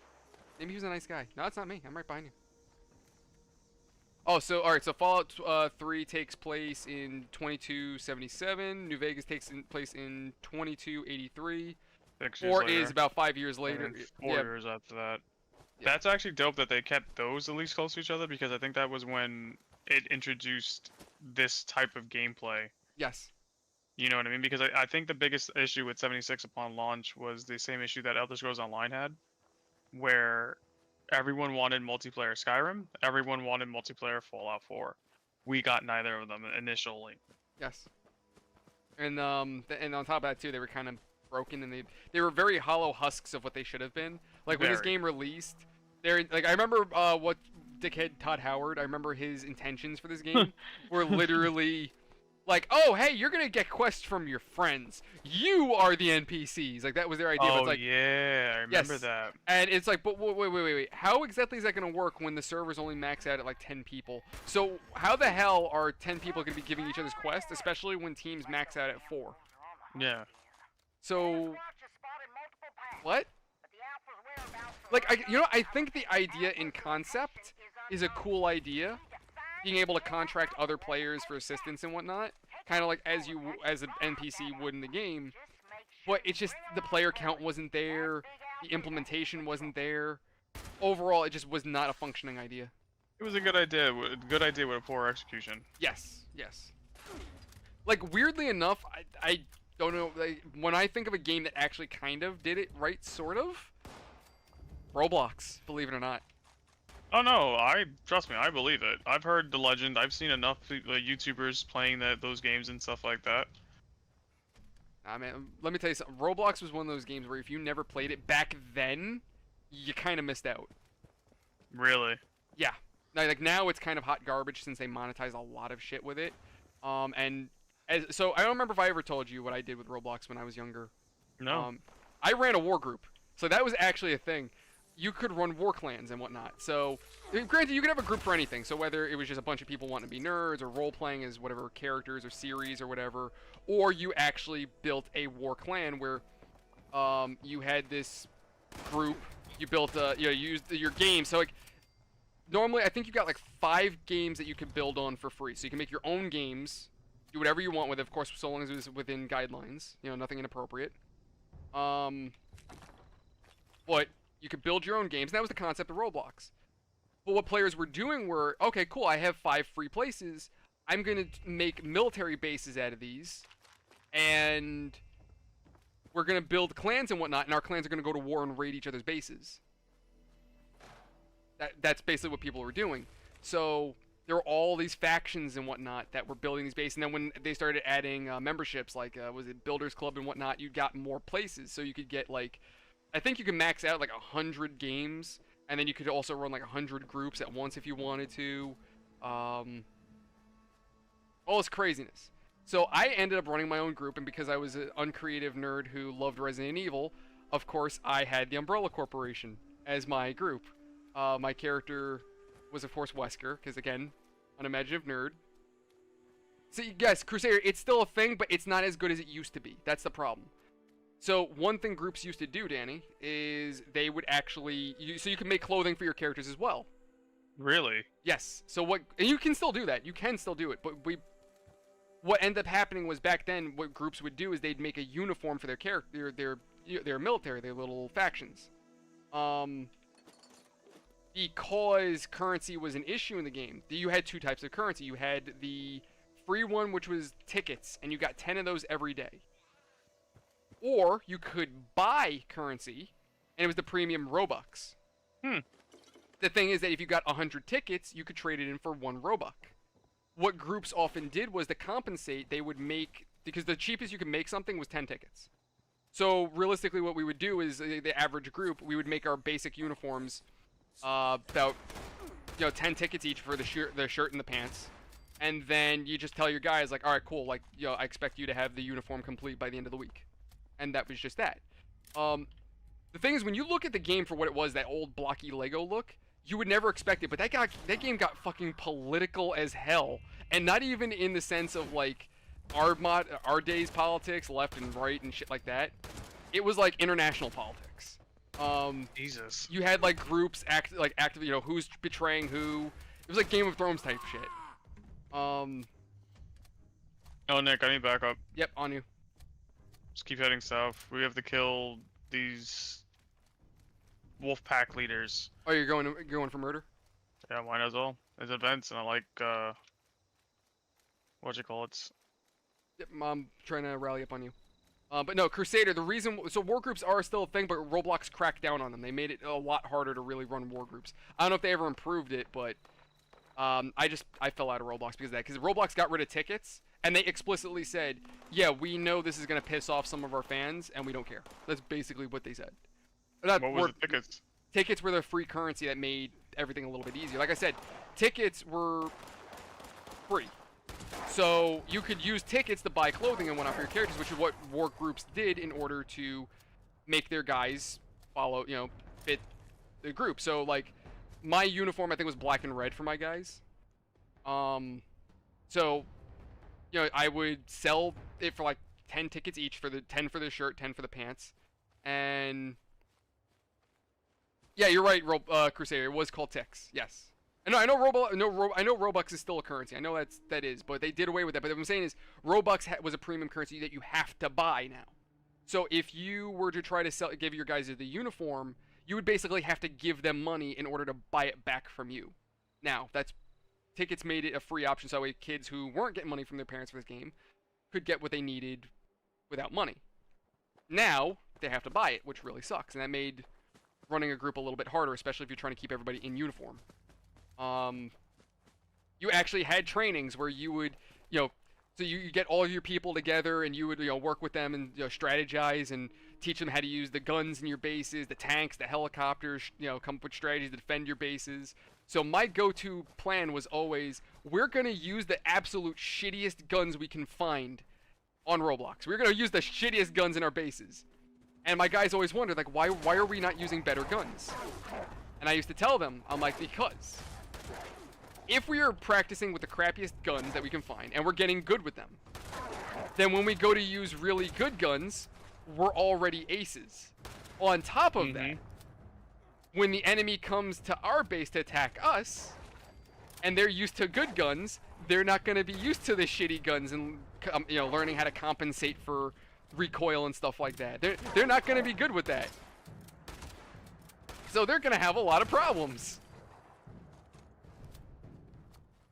Maybe he was a nice guy. No, it's not me. I'm right behind you. Oh, so alright. So Fallout 3 takes place in 2277. New Vegas takes place in 2283. 6 years 4 later. is about 5 years And later. then 4 years after that. Yeah. That's actually dope that they kept those at least close to each other, because I think that was when it introduced this type of gameplay. Yes. You know what I mean? Because I think the biggest issue with 76 upon launch was the same issue that Elder Scrolls Online had, where everyone wanted multiplayer Skyrim, everyone wanted multiplayer Fallout 4. We got neither of them initially. Yes. And and on top of that too, they were kind of broken, and they were very hollow husks of what they should have been. Like when this Very. game released, they're like I remember what dickhead Todd Howard. I remember his intentions for this game were literally like, oh hey, you're gonna get quests from your friends. You are the NPCs. Like that was their idea. But Oh it's like, yeah, I remember yes. that. And it's like, but wait. How exactly is that going to work when the servers only max out at like 10 people? So how the hell are 10 people going to be giving each other's quests, especially when teams max out at 4? Yeah. So, what? Like, I think the idea in concept is a cool idea. Being able to contract other players for assistance and whatnot. Kind of like as an NPC would in the game. But it's just, the player count wasn't there. The implementation wasn't there. Overall, it just was not a functioning idea. It was a good idea. Good idea with a poor execution. Yes. Like, weirdly enough, I don't know, like, when I think of a game that actually kind of did it right, sort of, Roblox, believe it or not. Oh no, trust me, I believe it. I've heard the legend. I've seen enough YouTubers playing those games and stuff like that. I mean, let me tell you something. Roblox was one of those games where if you never played it back then, you kind of missed out. Really? Yeah. Like now it's kind of hot garbage since they monetize a lot of shit with it. So I don't remember if I ever told you what I did with Roblox when I was younger. No. I ran a war group. So that was actually a thing. You could run war clans and whatnot. So, granted, you could have a group for anything. So whether it was just a bunch of people wanting to be nerds or role-playing as whatever characters or series or whatever, or you actually built a war clan where you had this group, you built, you used your game. So, like, normally I think you got like 5 games that you could build on for free. So you can make your own games, do whatever you want with it, of course, so long as it was within guidelines. You know, nothing inappropriate. But you could build your own games, and that was the concept of Roblox. But what players were doing were, okay, cool, I have 5 free places. I'm going to make military bases out of these, and we're going to build clans and whatnot, and our clans are going to go to war and raid each other's bases. That's basically what people were doing. So there were all these factions and whatnot that were building these bases, and then when they started adding memberships, like, was it Builders Club and whatnot, you got more places, so you could get, like, I think you can max out like 100 games, and then you could also run like 100 groups at once if you wanted to. All this craziness. So I ended up running my own group, and because I was an uncreative nerd who loved Resident Evil, of course I had the Umbrella Corporation as my group. My character was of course Wesker, because again, unimaginative nerd. See, yes, Crusader, it's still a thing, but it's not as good as it used to be. That's the problem. So one thing groups used to do, Danny, is they would actually, so you can make clothing for your characters as well. Really? Yes. So and you can still do that. You can still do it. But what ended up happening was back then, what groups would do is they'd make a uniform for their character, their military, their little factions. because currency was an issue in the game, you had two types of currency. You had the free one, which was tickets, and you got 10 of those every day. Or you could buy currency, and it was the premium Robux. The thing is that if you got 100 tickets, you could trade it in for 1 Robux. What groups often did was to compensate, they would make, because the cheapest you could make something was 10 tickets. So realistically what we would do is, the average group, we would make our basic uniforms about 10 tickets each for the shirt and the pants, and then you just tell your guys like, all right, cool, like, I expect you to have the uniform complete by the end of the week, and that was just that. The thing is, when you look at the game for what it was, that old blocky Lego look, you would never expect it, but that game got fucking political as hell, and not even in the sense of like our day's politics, left and right and shit like that. It was like international politics. Jesus. You had like groups actively, who's betraying who. It was like Game of Thrones type shit. Oh, Nick, I need backup. Yep, on you. Just keep heading south. We have to kill these wolf pack leaders. Oh, you're going for murder? Yeah, might as well. There's events, and I like whatchamacallits. Yep, I'm trying to rally up on you. But no, Crusader, the reason... So war groups are still a thing, but Roblox cracked down on them. They made it a lot harder to really run war groups. I don't know if they ever improved it, but... I fell out of Roblox because of that. Because Roblox got rid of tickets, and they explicitly said, yeah, we know this is going to piss off some of our fans, and we don't care. That's basically what they said. What was the tickets? Tickets were the free currency that made everything a little bit easier. Like I said, tickets were free. So you could use tickets to buy clothing and whatnot for your characters, which is what war groups did in order to make their guys follow, fit the group. So like my uniform, I think, was black and red for my guys. So I would sell it for like 10 tickets each, for the 10 for the shirt, 10 for the pants, and yeah, you're right, Crusader. It was called Tix. Yes. I know Robux is still a currency. I know that is, but they did away with that. But what I'm saying is, Robux was a premium currency that you have to buy now. So if you were to try to give your guys the uniform, you would basically have to give them money in order to buy it back from you. Now, tickets made it a free option, so that way kids who weren't getting money from their parents for this game could get what they needed without money. Now they have to buy it, which really sucks, and that made running a group a little bit harder, especially if you're trying to keep everybody in uniform. You actually had trainings where you would, so you get all your people together and you would, work with them and strategize and teach them how to use the guns in your bases, the tanks, the helicopters, come up with strategies to defend your bases. So my go-to plan was always, we're going to use the absolute shittiest guns we can find on Roblox. We're going to use the shittiest guns in our bases. And my guys always wondered, like, why are we not using better guns? And I used to tell them, I'm like, because if we are practicing with the crappiest guns that we can find, and we're getting good with them, then when we go to use really good guns, we're already aces. On top of that, when the enemy comes to our base to attack us, and they're used to good guns, they're not going to be used to the shitty guns and, learning how to compensate for recoil and stuff like that. They're not going to be good with that. So they're going to have a lot of problems.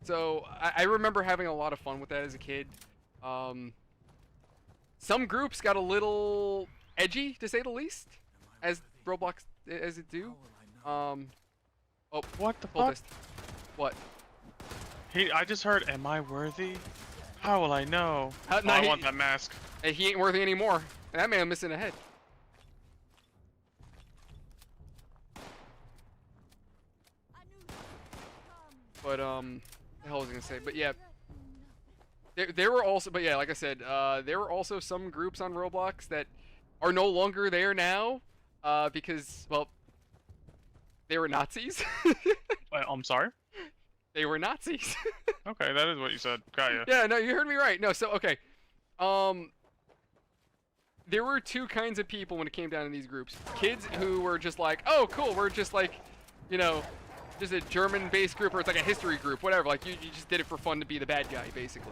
So I remember having a lot of fun with that as a kid. Some groups got a little edgy, to say the least, as Roblox as it do. Oh, What the hold fuck? this. What? I just heard, am I worthy? How will I know? No, I want that mask. He ain't worthy anymore. That man missing a head. But the hell was I gonna say? But yeah, there were also, but yeah, like I said, there were also some groups on Roblox that are no longer there now, because, well, they were Nazis. Wait, I'm sorry? They were Nazis. Okay, that is what you said. Got you. Yeah, no, you heard me right. No, so okay, there were two kinds of people when it came down to these groups. Kids who were just like, oh, cool, we're just like, just a German-based group, or it's like a history group, whatever. Like, you just did it for fun to be the bad guy, basically.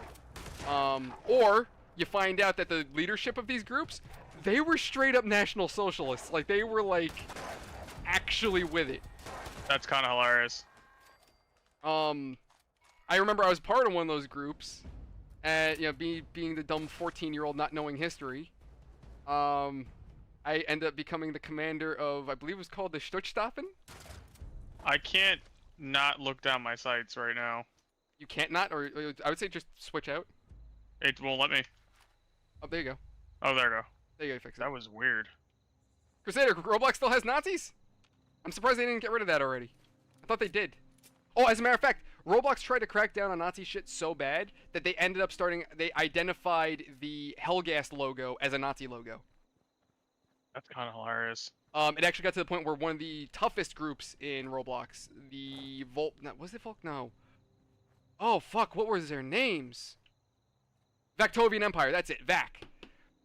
Or you find out that the leadership of these groups, they were straight-up National Socialists. Like, they were, like, actually with it. That's kind of hilarious. I remember I was part of one of those groups, and you know, being the dumb 14-year-old not knowing history. I ended up becoming the commander of, I believe it was called the Stutzstaffen. I can't not look down my sights right now. You can't not, or I would say just switch out. It won't let me. Oh, there you go. Oh, there you go. There you go, fix it. That was weird. Crusader, Roblox still has Nazis? I'm surprised they didn't get rid of that already. I thought they did. Oh, as a matter of fact, Roblox tried to crack down on Nazi shit so bad that they ended up they identified the Hellgast logo as a Nazi logo. That's kind of hilarious. It actually got to the point where one of the toughest groups in Roblox, the was it Volk? No. Oh, fuck, what was their names? Vactovian Empire, that's it, VAC.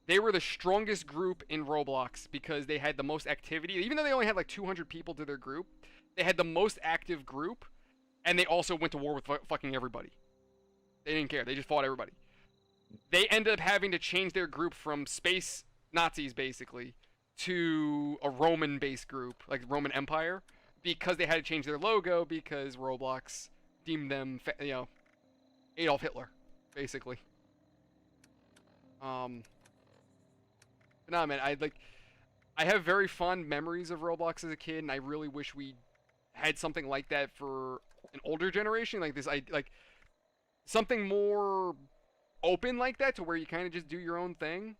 They were the strongest group in Roblox because they had the most activity. Even though they only had like 200 people to their group, they had the most active group, and they also went to war with fucking everybody. They didn't care, they just fought everybody. They ended up having to change their group from space Nazis, basically, to a Roman-based group, like Roman Empire, because they had to change their logo because Roblox deemed them, you know, Adolf Hitler, basically. But nah, man, I have very fond memories of Roblox as a kid, and I really wish we had something like that for an older generation, like this, like something more open like that, to where you kind of just do your own thing.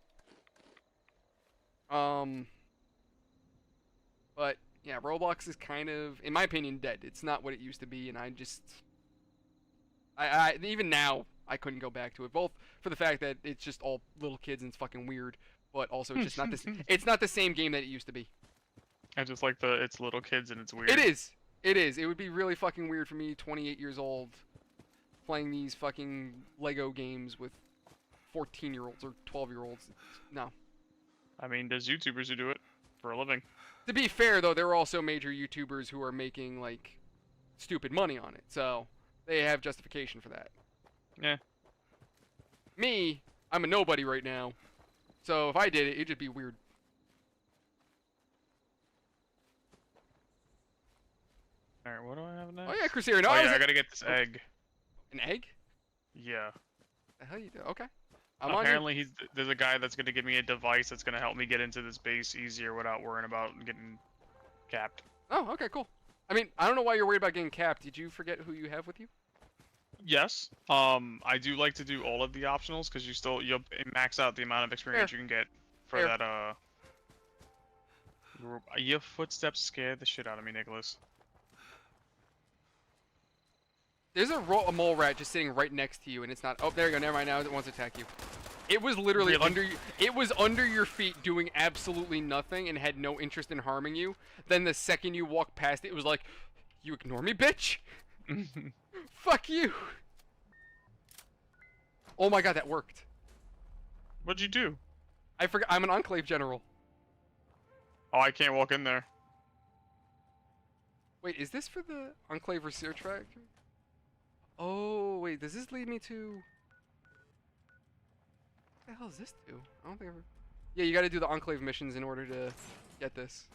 But yeah, Roblox is kind of, in my opinion, dead. It's not what it used to be, and I even now I couldn't go back to it. Both for the fact that it's just all little kids and it's fucking weird, but also it's just not this. It's not the same game that it used to be. I just like it's little kids and it's weird. It is. It is. It would be really fucking weird for me, 28 years old, playing these fucking Lego games with 14-year-olds or 12-year-olds. No. I mean, there's YouTubers who do it for a living. To be fair, though, there are also major YouTubers who are making, like, stupid money on it. So, they have justification for that. Yeah. Me, I'm a nobody right now. So, if I did it, it'd just be weird. Alright, what do I have next? Oh, yeah, Crusader. No, oh, yeah, I gotta get this egg. An egg? Yeah. The hell you do? Okay. Apparently, there's a guy that's gonna give me a device that's gonna help me get into this base easier without worrying about getting capped. Oh, okay, cool. I mean, I don't know why you're worried about getting capped. Did you forget who you have with you? Yes. I do like to do all of the optionals because you'll max out the amount of experience you can get for that group. Your footsteps scared the shit out of me, Nicholas. There's a mole rat just sitting right next to you, and it's not. Oh, there you go. Never mind. Now it wants to attack you. It was literally under you. It was under your feet, doing absolutely nothing, and had no interest in harming you. Then the second you walked past it, it was like, "You ignore me, bitch! Fuck you!" Oh my god, that worked. What'd you do? I forgot. I'm an Enclave general. Oh, I can't walk in there. Wait, is this for the Enclave research factory? Oh, wait, does this lead me to... What the hell does this do? I don't think I ever... Yeah, you gotta do the Enclave missions in order to get this.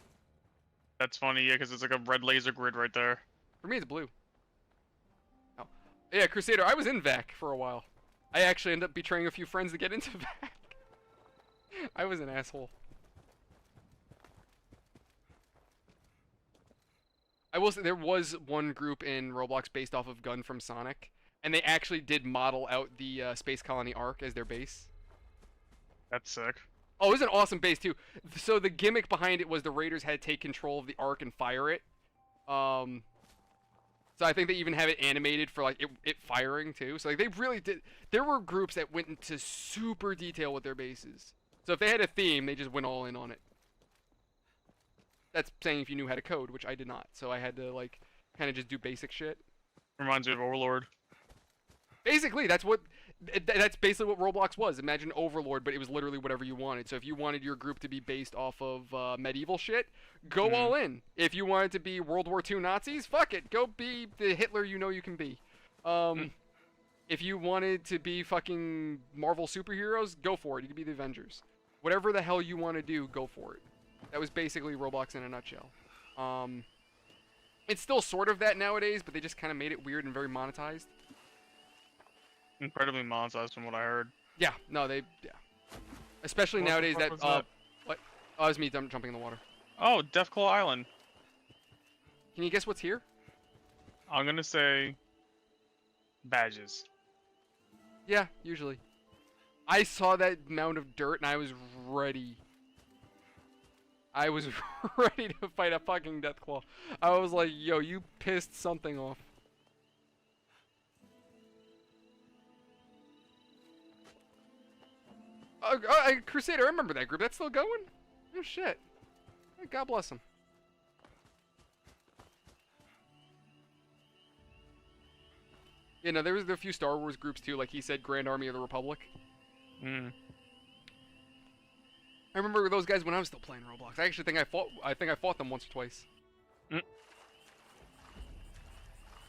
That's funny, yeah, because it's like a red laser grid right there. For me, it's blue. Oh. Yeah, Crusader, I was in VAC for a while. I actually ended up betraying a few friends to get into VAC. I was an asshole. I will say there was one group in Roblox based off of Gun from Sonic, and they actually did model out the Space Colony Ark as their base. That's sick. Oh, it was an awesome base too. So the gimmick behind it was the Raiders had to take control of the Ark and fire it. So I think they even have it animated for like it firing too. So like they really did. There were groups that went into super detail with their bases. So if they had a theme, they just went all in on it. That's saying if you knew how to code, which I did not. So I had to, like, kind of just do basic shit. Reminds me of Overlord. Basically, that's basically what Roblox was. Imagine Overlord, but it was literally whatever you wanted. So if you wanted your group to be based off of medieval shit, go all in. If you wanted to be World War II Nazis, fuck it. Go be the Hitler you know you can be. If you wanted to be fucking Marvel superheroes, go for it. You could be the Avengers. Whatever the hell you want to do, go for it. That was basically Roblox in a nutshell. It's still sort of that nowadays, but they just kind of made it weird and very monetized. Incredibly monetized from what I heard. Yeah, no, yeah. Especially What the nowadays fuck that, was that? what? Oh, it was me jumping in the water. Oh, Deathclaw Island. Can you guess what's here? I'm gonna say badges. Yeah, usually. I saw that mound of dirt and I was ready. I was ready to fight a fucking Deathclaw. I was like, yo, you pissed something off. Crusader, I remember that group. That's still going? Oh, shit. God bless them. Yeah, no, there was a few Star Wars groups too, like he said, Grand Army of the Republic. Hmm. I remember those guys when I was still playing Roblox. I actually think I fought them once or twice. Mm.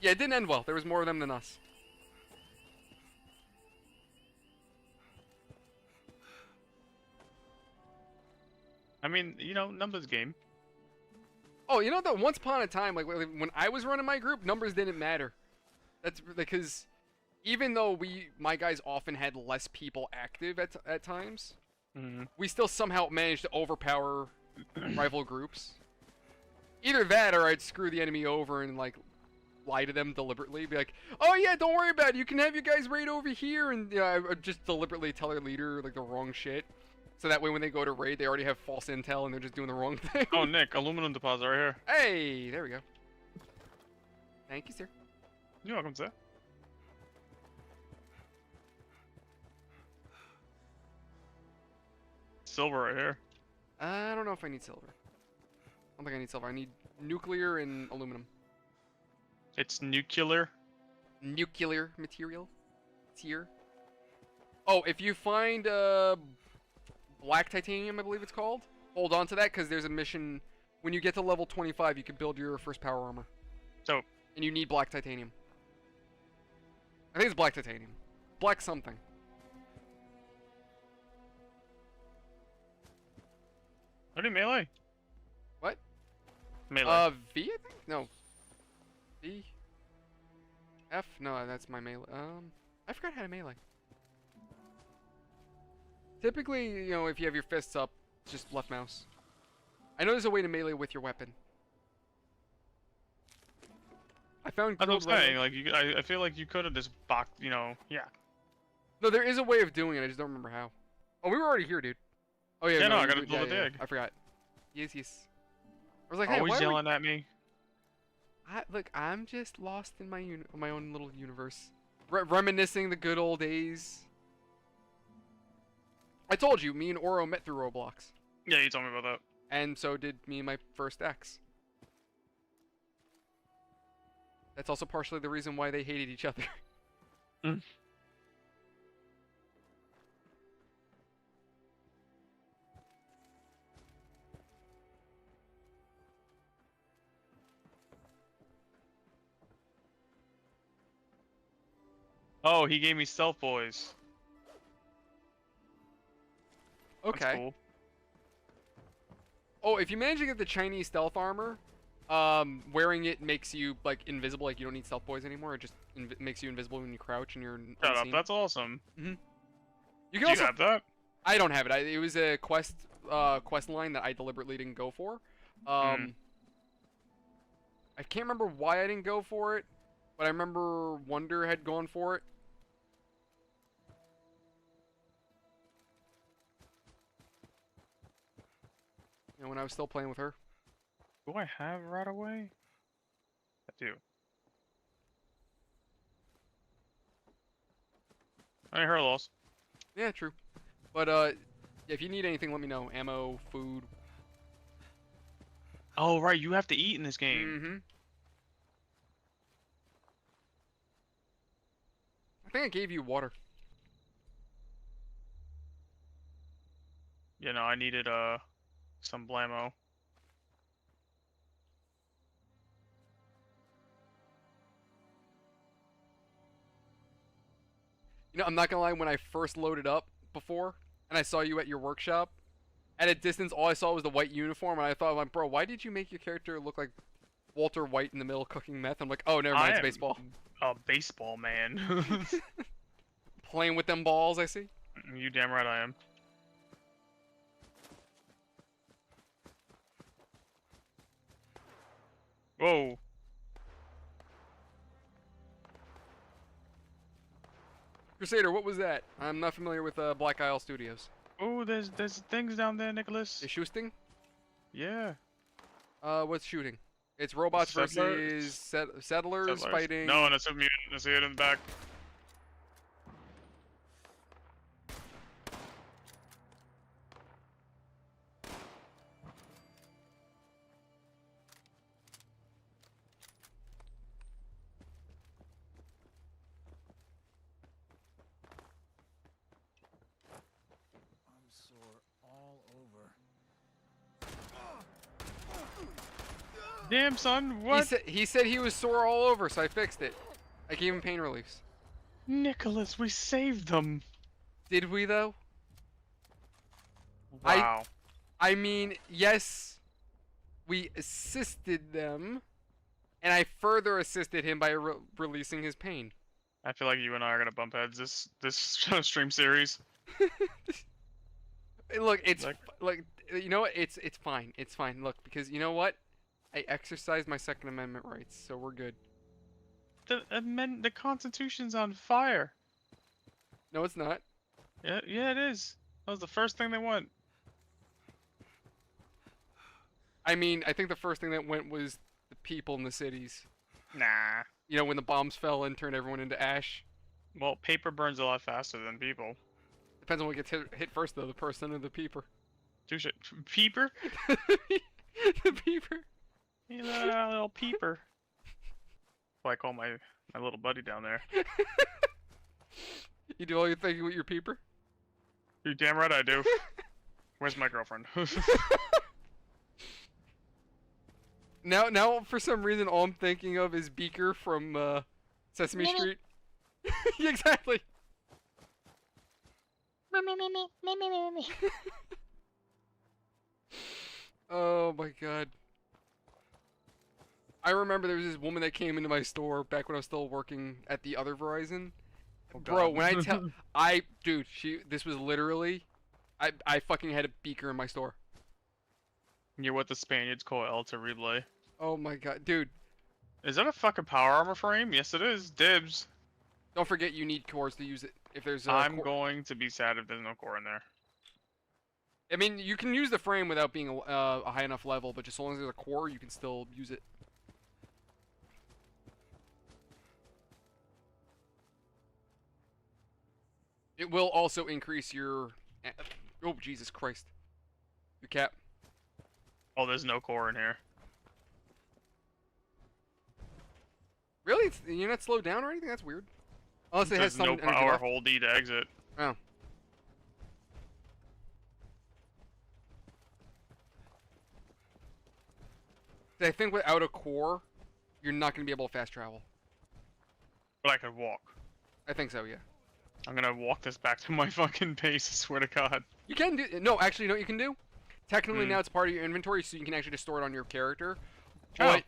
Yeah, it didn't end well. There was more of them than us. I mean, you know, numbers game. Oh, you know that once upon a time, like when I was running my group, numbers didn't matter. That's because even though my guys often had less people active at times, we still somehow managed to overpower rival groups. Either that, or I'd screw the enemy over and like lie to them deliberately, be like, "Oh yeah, don't worry about it. You can have your guys raid over here," and I would just deliberately tell their leader like the wrong shit. So that way when they go to raid, they already have false intel and they're just doing the wrong thing. Oh, Nick, aluminum deposit right here. Hey, there we go. Thank you, sir. You're welcome, sir. Silver right here. I don't know if I need silver. I don't think I need silver. I need nuclear and aluminum. It's nuclear. Nuclear material. Tier. Oh, if you find black titanium, I believe it's called, hold on to that because there's a mission. When you get to level 25, you can build your first power armor. So. And you need black titanium. I think it's black titanium. Black something. I do melee. What? Melee. V, I think? No. V? F? No, that's my melee. I forgot how to melee. Typically, you know, if you have your fists up, just left mouse. I know there's a way to melee with your weapon. I found. That's what I'm saying. Like, I feel like you could have just boxed, you know, yeah. No, there is a way of doing it. I just don't remember how. Oh, we were already here, dude. Oh yeah. Yeah, no, I you- gotta build a dig. I forgot. Yes, yes. I was like, hey, Always why are we... yelling at me. Look, I'm just lost in my own little universe, reminiscing the good old days. I told you, me and Oro met through Roblox, Yeah, you told me about that. and so did me and my first ex. That's also partially the reason why they hated each other. Mm. Oh, he gave me stealth boys. That's Okay. cool. Oh, if you manage to get the Chinese stealth armor, wearing it makes you like invisible. Like you don't need stealth boys anymore. It just makes you invisible when you crouch and you're Shut up, unseen. that's awesome. You Do can you also. have that? I don't have it. It was a quest line that I deliberately didn't go for. I can't remember why I didn't go for it, but I remember Wonder had gone for it. You know, when I was still playing with her. Do I have right away? I do. I heard loss. Yeah, true. But if you need anything, let me know. Ammo, food. Oh right, you have to eat in this game. Mm-hmm. I think I gave you water. You know, I needed some blammo. You know, I'm not gonna lie. When I first loaded up before, and I saw you at your workshop, at a distance, all I saw was the white uniform, and I thought, like, bro, why did you make your character look like Walter White in the middle cooking meth? I'm like, oh, never mind, it's baseball. A baseball man. Playing with them balls, I see. You damn right I am. Whoa. Crusader, what was that? I'm not familiar with Black Isle Studios. Oh, there's things down there, Nicholas. Is shooting? Yeah. What's shooting? It's robots versus settlers fighting. No, that's a mutant. I see it in the back. I'm sore all over. Damn, son, what? He said he was sore all over, so I fixed it. I gave him pain reliefs. Nicholas, we saved them. Did we though? Wow. I mean, yes, we assisted them, and I further assisted him by releasing his pain. I feel like you and I are gonna bump heads this stream series. Look, it's like you know what? It's fine. It's fine. Look, because you know what? I exercised my Second Amendment rights, so we're good. The Constitution's on fire. No, it's not. Yeah, it is. That was the first thing they went. I mean, I think the first thing that went was the people in the cities. Nah. You know, when the bombs fell and turned everyone into ash. Well, paper burns a lot faster than people. Depends on what gets hit first, though, the person or the peeper. Touche. Peeper? The peeper. You little peeper. What I call my little buddy down there. You do all your thinking with your peeper? You damn right I do. Where's my girlfriend? Now, for some reason, all I'm thinking of is Beaker from Sesame Street. Exactly. Oh my god. I remember there was this woman that came into my store back when I was still working at the other Verizon. Oh, Bro, when I tell dude, this was literally I fucking had a Beaker in my store. You're what the Spaniards call El Terrible. Oh my god, dude. Is that a fucking power armor frame? Yes, it is. Dibs. Don't forget you need cores to use it. If there's I'm going to be sad if there's no core in there. I mean, you can use the frame without being a high enough level, but just as long as there's a core, you can still use it. It will also increase your... Oh, Jesus Christ. Your cap. Oh, there's no core in here. Really? You're not slowed down or anything? That's weird. Unless it has some no power hold E to exit. Oh. I think without a core, you're not going to be able to fast travel. But I could walk. I think so, yeah. I'm gonna walk this back to my fucking base, I swear to God. You can do... No, actually, you know what you can do? Technically, now it's part of your inventory, so you can actually just store it on your character. But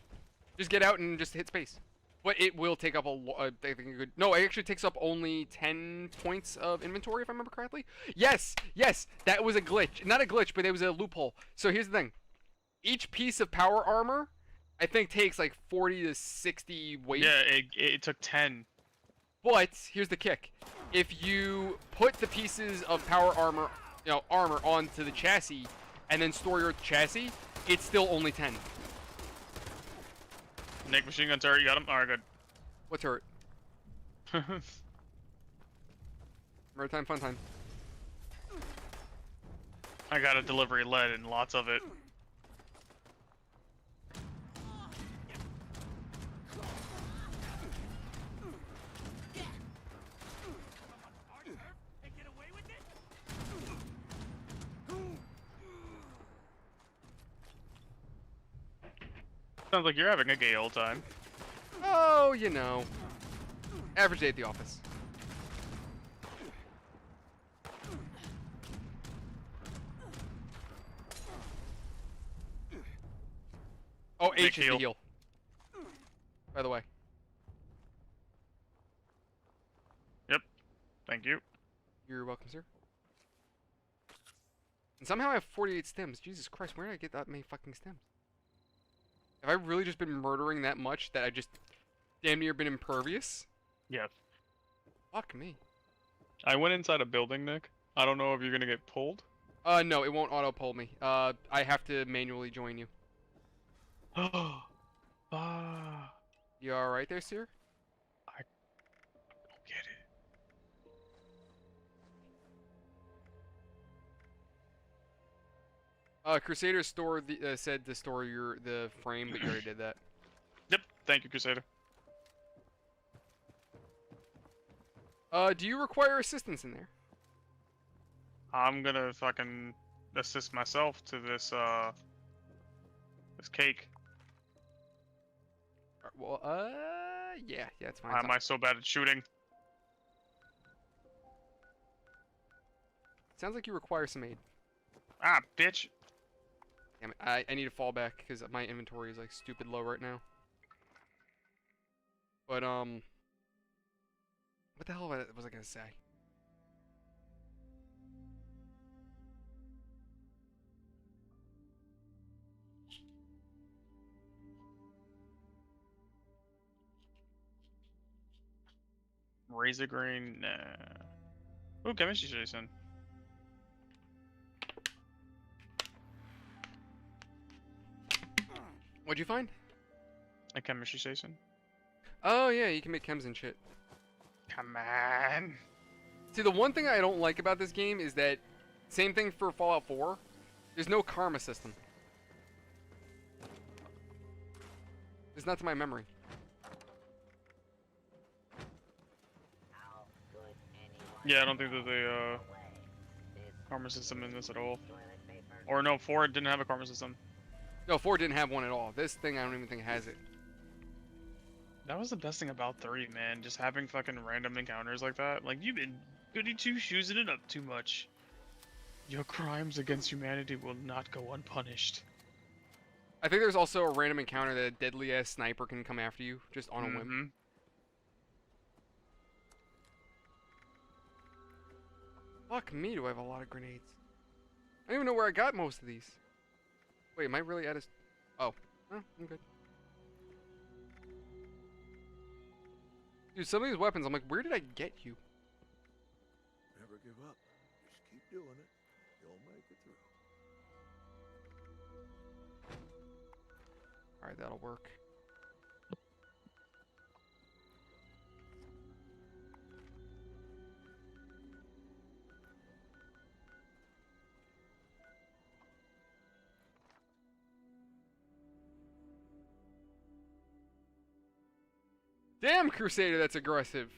just get out and just hit space. But it will take up I think a good... No, it actually takes up only 10 points of inventory, if I remember correctly. Yes! Yes! That was a glitch. Not a glitch, but it was a loophole. So here's the thing. Each piece of power armor, I think, takes like 40 to 60 weight. Yeah, it took 10. But here's the kick. If you put the pieces of power armor, armor onto the chassis and then store your chassis, it's still only 10. Nick, machine gun turret, you got him? Alright, good. What turret? Maritime fun time. I got a delivery lead and lots of it. Sounds like you're having a gay old time. Oh, average day at the office. H is the heal. heal. By the way. Thank you. You're welcome, sir. And somehow I have 48 stems. Jesus Christ, where did I get that many fucking stems? Have I really just been murdering that much that I just damn near been impervious? Yes. Fuck me. I went inside a building, Nick. I don't know if you're gonna get pulled. No, it won't auto-pull me. I have to manually join you. Ah. You alright there, sir? I don't get it. Crusader said to store the frame, but you already did that. Yep. Thank you, Crusader. Do you require assistance in there? I'm gonna fucking assist myself to this this cake. Well, yeah, it's fine. Why am I so bad at shooting? Sounds like you require some aid. Ah, bitch. Damn it, I need to fall back because my inventory is like stupid low right now. But what the hell was I gonna say? Razor green, nah. Ooh, chemistry Jason. What'd you find? A chemistry station. Oh yeah, you can make chems and shit. Come on. See, the one thing I don't like about this game is that, same thing for Fallout 4, there's no karma system. It's not to my memory. Yeah, I don't think there's a karma system in this at all. Or no, 4 didn't have a karma system. No, 4 didn't have one at all. This thing, I don't even think has it. That was the best thing about 3, man. Just having fucking random encounters like that. Like, you've been goody two-shoesing it up too much. Your crimes against humanity will not go unpunished. I think there's also a random encounter that a deadly-ass sniper can come after you, just on a whim. Fuck me, do I have a lot of grenades. I don't even know where I got most of these. Wait, am I really at a... Oh. Oh, I'm good. Dude, some of these weapons, I'm like, where did I get you? Never give up. Just keep doing it. You'll make it through. Alright, that'll work. Damn, Crusader, that's aggressive.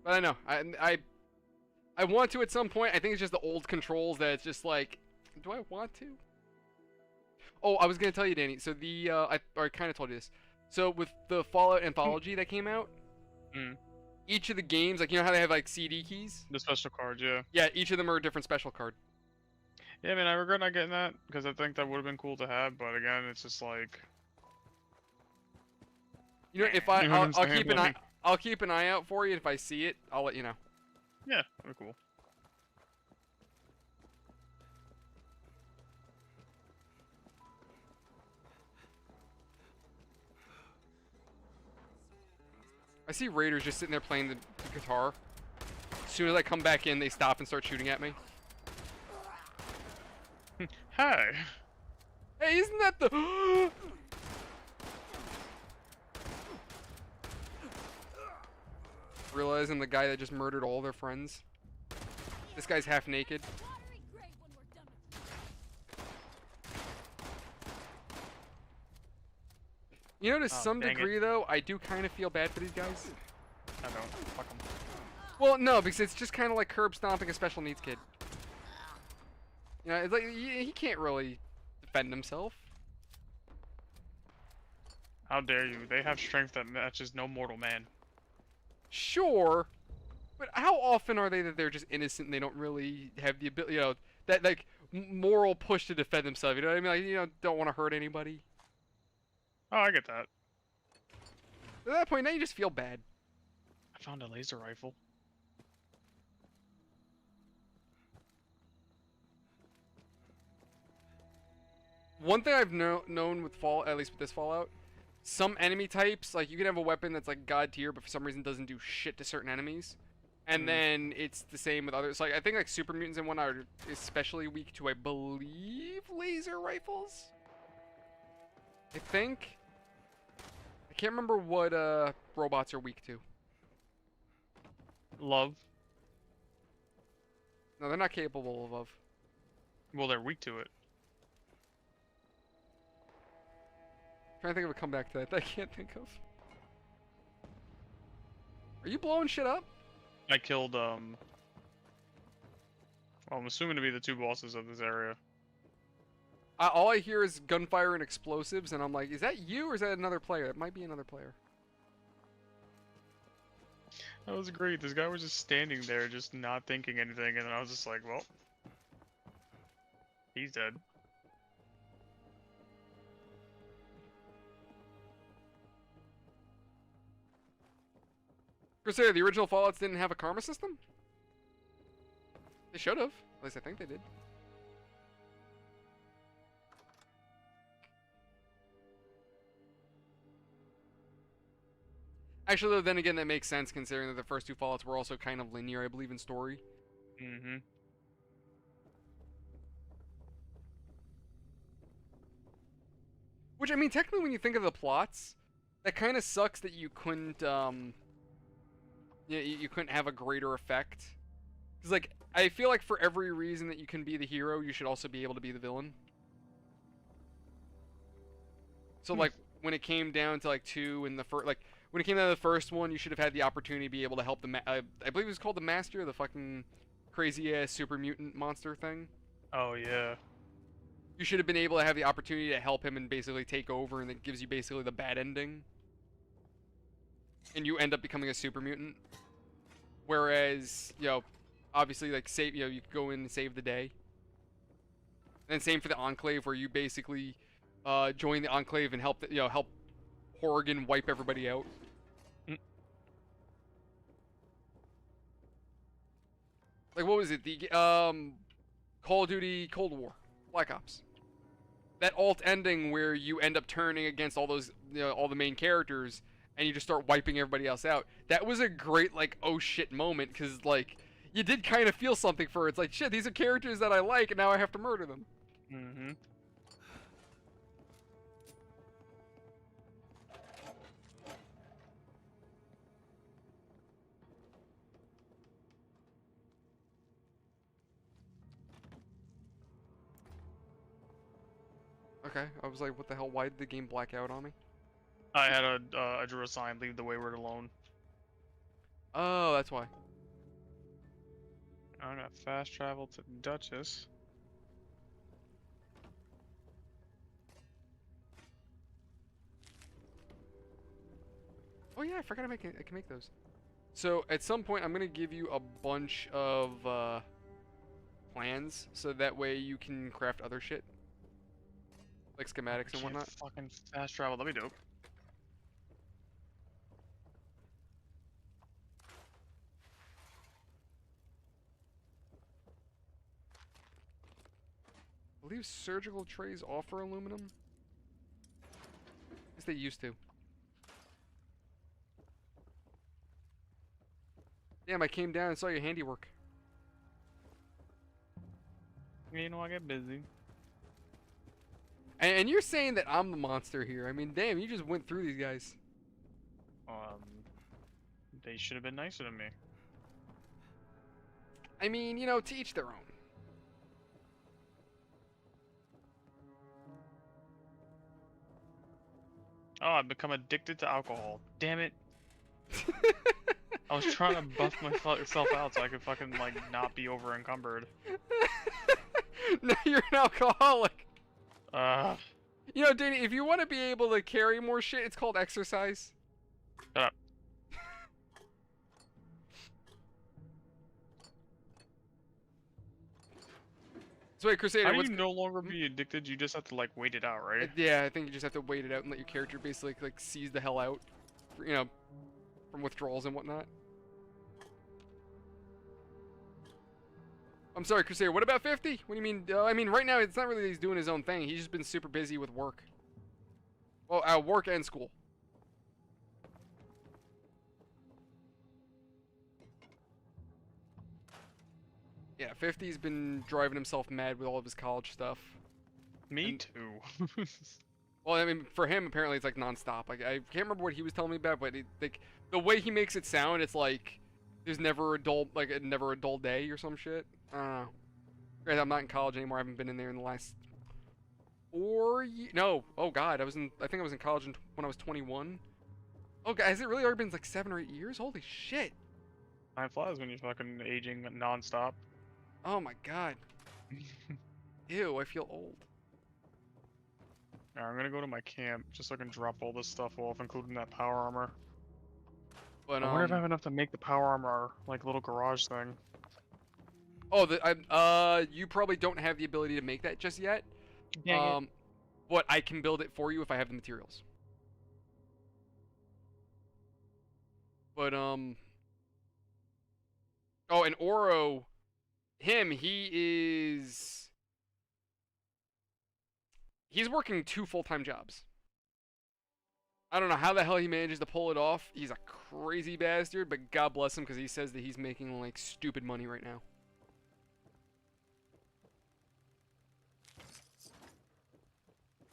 But I know, I want to at some point. I think it's just the old controls that it's just like, do I want to? Oh, I was gonna tell you, Danny. So the I kind of told you this. So with the Fallout anthology that came out, each of the games, like you know how they have like CD keys? The special cards, yeah. Yeah, each of them are a different special card. Yeah, man, I regret not getting that because I think that would have been cool to have. But again, it's just like. You know, if I'll keep an eye out for you. If I see it, I'll let you know. Yeah, that'd be cool. I see raiders just sitting there playing the guitar. As soon as I come back in, they stop and start shooting at me. Hi. Hey, isn't that the... Realizing the guy that just murdered all their friends. This guy's half naked. You know, to some degree, though, I do kind of feel bad for these guys. I don't. Fuck them. Well, no, because it's just kind of like curb stomping a special needs kid. You know, it's like he can't really defend himself. How dare you? They have strength that matches no mortal man. Sure, but how often are they that they're just innocent and they don't really have the ability, you know, that like moral push to defend themselves? You know what I mean? Like, you know, don't want to hurt anybody. Oh, I get that. At that point, now you just feel bad. I found a laser rifle. One thing I've known with at least with this Fallout, some enemy types, like you can have a weapon that's like god tier, but for some reason doesn't do shit to certain enemies. And then it's the same with others. Like I think like super mutants and whatnot are especially weak to, I believe, laser rifles. I think. I can't remember what robots are weak to. Love. No, they're not capable of love. Well, they're weak to it. Trying to think of a comeback to that I can't think of. Are you blowing shit up? I killed, well, I'm assuming to be the 2 bosses of this area. All I hear is gunfire and explosives, and I'm like, is that you or is that another player? It might be another player. That was great. This guy was just standing there, just not thinking anything, and then I was just like, well, he's dead. Crusader, the original Fallouts didn't have a karma system? They should have. At least I think they did. Actually, though, then again, that makes sense considering that the first 2 Fallouts were also kind of linear, I believe, in story. Mm-hmm. Which, I mean, technically, when you think of the plots, that kind of sucks that you couldn't, you couldn't have a greater effect. Because, like, I feel like for every reason that you can be the hero, you should also be able to be the villain. So, like, when it came down to, like, 2 and the first, like, when it came down to the first one, you should have had the opportunity to be able to help the, I believe it was called the Master, the fucking crazy-ass super mutant monster thing. Oh, yeah. You should have been able to have the opportunity to help him and basically take over, and it gives you basically the bad ending. And you end up becoming a super mutant. Whereas, you know, obviously, like, save, you know, you go in and save the day. And same for the Enclave, where you basically join the Enclave and help, help Horrigan wipe everybody out. Like, what was it? The Call of Duty Cold War, Black Ops. That alt ending where you end up turning against all those, all the main characters, and you just start wiping everybody else out. That was a great, like, oh shit moment, because, like, you did kind of feel something for it. It's like, shit, these are characters that I like, and now I have to murder them. Mm-hmm. Okay, I was like, what the hell? Why did the game black out on me? I had I drew a sign, leave the wayward alone. Oh, that's why. I got fast travel to Duchess. Oh yeah, I forgot I can make those. So at some point, I'm gonna give you a bunch of plans, so that way you can craft other shit, like schematics and whatnot. Fucking fast travel, that'd be dope. I believe surgical trays offer aluminum. At least they used to. Damn, I came down and saw your handiwork. You know, I get busy. And you're saying that I'm the monster here. I mean, damn, you just went through these guys. They should have been nicer to me. I mean, to each their own. Oh, I've become addicted to alcohol. Damn it. I was trying to buff myself out so I could fucking, like, not be over encumbered. Now you're an alcoholic. Danny, if you want to be able to carry more shit, it's called exercise. Shut up. So wait, Crusader, How do what's you no longer be addicted? You just have to like wait it out, right? yeah, I think you just have to wait it out and let your character basically like seize the hell out, you know, from withdrawals and whatnot. I'm sorry, Crusader. What about 50? What do you mean? I mean, right now it's not really that he's doing his own thing. He's just been super busy with work. Well, work and school. Yeah, 50's been driving himself mad with all of his college stuff. Me too. Well, I mean, for him, apparently it's like nonstop. Like, I can't remember what he was telling me about, but like the way he makes it sound, it's like there's never a dull, never a dull day or some shit. I don't know. Granted, I'm not in college anymore. I haven't been in there in the last 4 years. No, oh god, I think I was in college when I was 21. Oh god, has it really already been like 7 or 8 years? Holy shit. Time flies when you're fucking aging non-stop. Oh my god. Ew, I feel old. Alright, I'm gonna go to my camp just so I can drop all this stuff off, including that power armor. But I wonder if I have enough to make the power armor like little garage thing. Oh, you probably don't have the ability to make that just yet. Yeah. But I can build it for you if I have the materials. But oh, and Oro, he's working 2 full-time jobs. I don't know how the hell he manages to pull it off. He's a crazy bastard, but God bless him because he says that he's making like stupid money right now.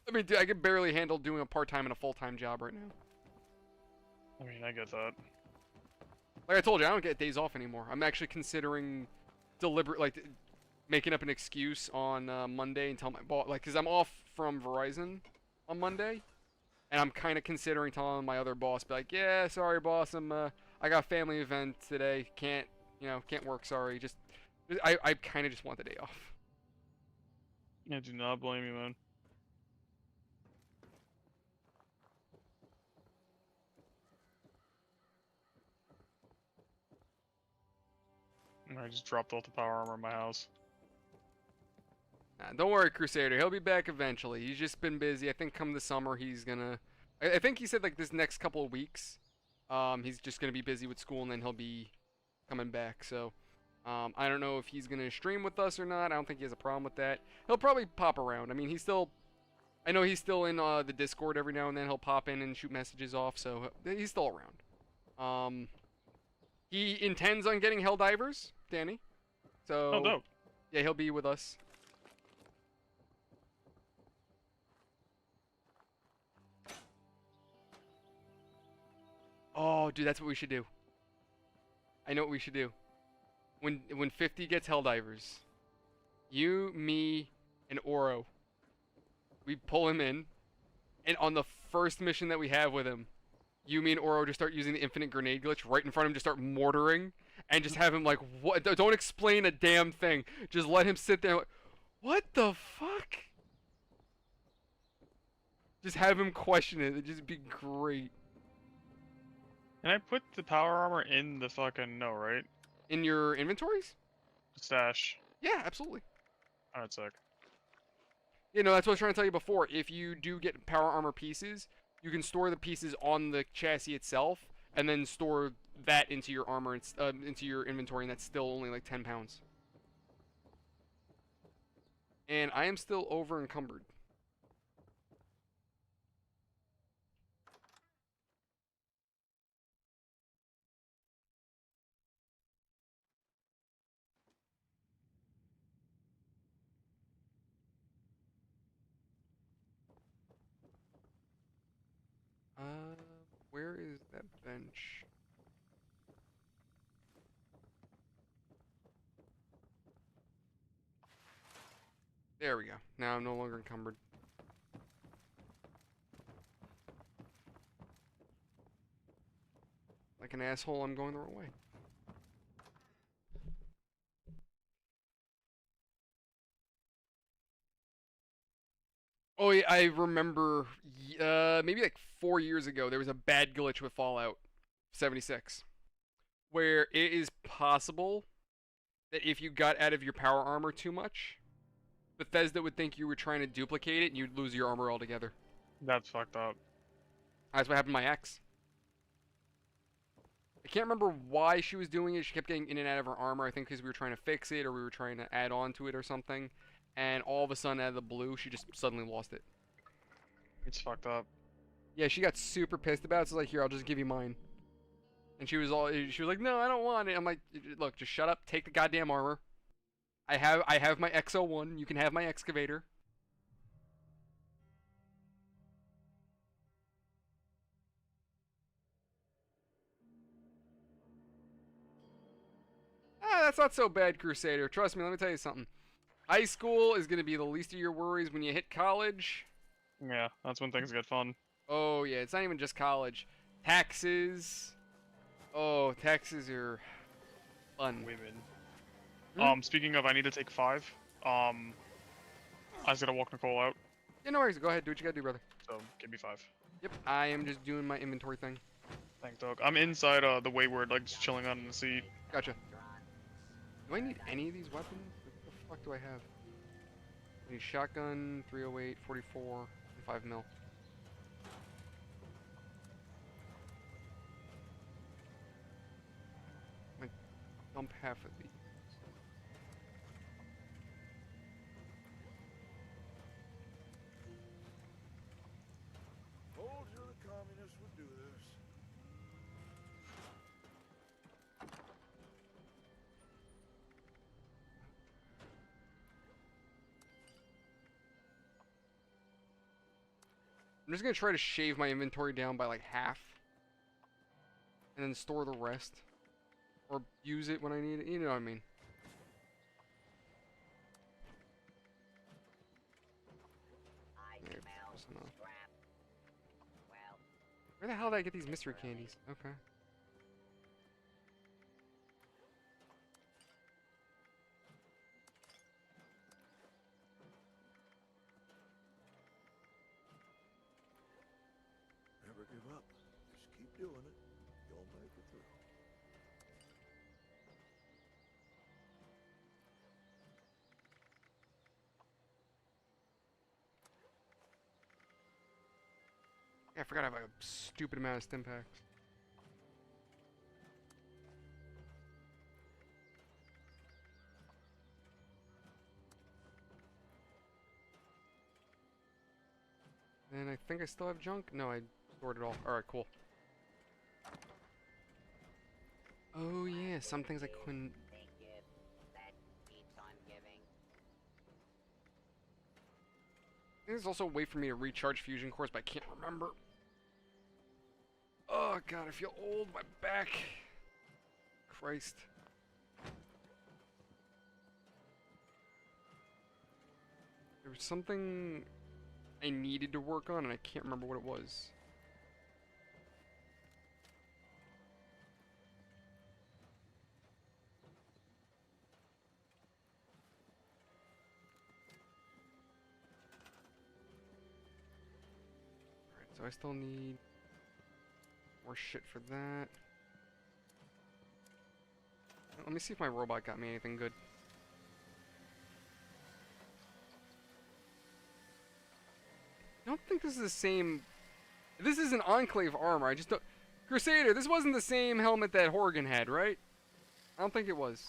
I mean, dude, I can barely handle doing a part-time and a full-time job right now. I mean, I get that. Like I told you, I don't get days off anymore. I'm actually considering making up an excuse on Monday and tell my boss, like, because I'm off from Verizon on Monday, and I'm kind of considering telling my other boss, be like, yeah, sorry, boss, I got a family event today, can't work, sorry. I kind of just want the day off. I do not blame you, man. I just dropped off the power armor in my house. Nah, don't worry, Crusader. He'll be back eventually. He's just been busy. I think come the summer, he's gonna... I think he said, like, this next couple of weeks, he's just gonna be busy with school, and then he'll be coming back. So, I don't know if he's gonna stream with us or not. I don't think he has a problem with that. He'll probably pop around. I mean, I know he's still in the Discord every now and then. He'll pop in and shoot messages off, so he's still around. He intends on getting Helldivers, Danny. So, Oh, dope. Yeah, he'll be with us. Oh, dude, that's what we should do. I know what we should do. When 50 gets Helldivers, you, me, and Oro, we pull him in, and on the first mission that we have with him, you, me, and Oro just start using the infinite grenade glitch right in front of him, just start mortaring, and just have him like, what? Don't explain a damn thing. Just let him sit there like, what the fuck? Just have him question it. It'd just be great. Can I put the power armor in the fucking... No, right? In your inventories? Stash. Yeah, absolutely. Alright, sick. You know, that's what I was trying to tell you before. If you do get power armor pieces, you can store the pieces on the chassis itself, and then store that into your armor, into your inventory, and that's still only like 10 pounds. And I am still over encumbered. Where is that bench? There we go. Now I'm no longer encumbered. Like an asshole, I'm going the wrong way. Oh yeah, I remember, maybe like 4 years ago, there was a bad glitch with Fallout 76, where it is possible that if you got out of your power armor too much, Bethesda would think you were trying to duplicate it, and you'd lose your armor altogether. That's fucked up. That's what happened to my ex. I can't remember why she was doing it. She kept getting in and out of her armor. I think because we were trying to fix it, or we were trying to add on to it or something. And all of a sudden, out of the blue, she just suddenly lost it. It's fucked up. Yeah, she got super pissed about it. So like, here, I'll just give you mine. And she was like, no, I don't want it. I'm like, look, just shut up. Take the goddamn armor. I have my XO1. You can have my excavator. That's not so bad, Crusader. Trust me, let me tell you something. High school is going to be the least of your worries. When you hit college... Yeah, that's when things get fun. Oh, yeah, it's not even just college. Taxes. Oh, taxes are fun. Women. Speaking of, I need to take 5. I just gotta walk Nicole out. Yeah, no worries. Go ahead. Do what you gotta do, brother. So, give me 5. Yep, I am just doing my inventory thing. Thanks, dog. I'm inside the Wayward, like, just chilling out in the seat. Gotcha. Do I need any of these weapons? What the fuck do I have? I need shotgun, 308, 44, and 5 mil. I dump half of these. Told you the communists would do this. I'm just gonna try to shave my inventory down by like half. And then store the rest. Or use it when I need it, you know what I mean. There, close enough. Where the hell did I get these mystery candies? Okay. Never give up. Just keep doing it. You'll make it through. Yeah, I forgot I have a stupid amount of stim packs. And I think I still have junk? No, I stored it all. Alright, cool. Oh yeah, some things I couldn't... I think there's also a way for me to recharge fusion cores, but I can't remember. Oh god, I feel old. My back. Christ. There was something I needed to work on, and I can't remember what it was. Alright, so I still need more shit for that. Let me see if my robot got me anything good. I don't think this is the same... This is an Enclave armor, I just don't... Crusader, this wasn't the same helmet that Horgan had, right? I don't think it was.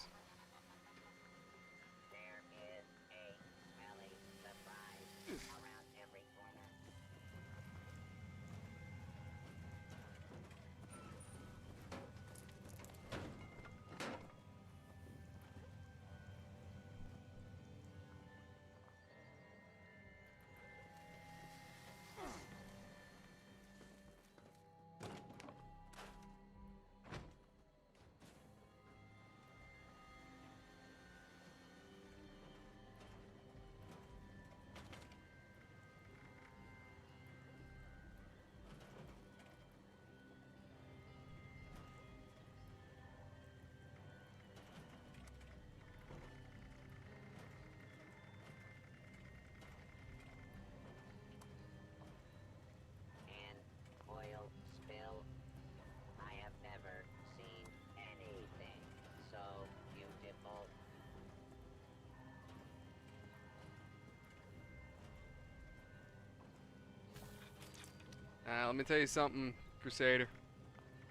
Let me tell you something, Crusader.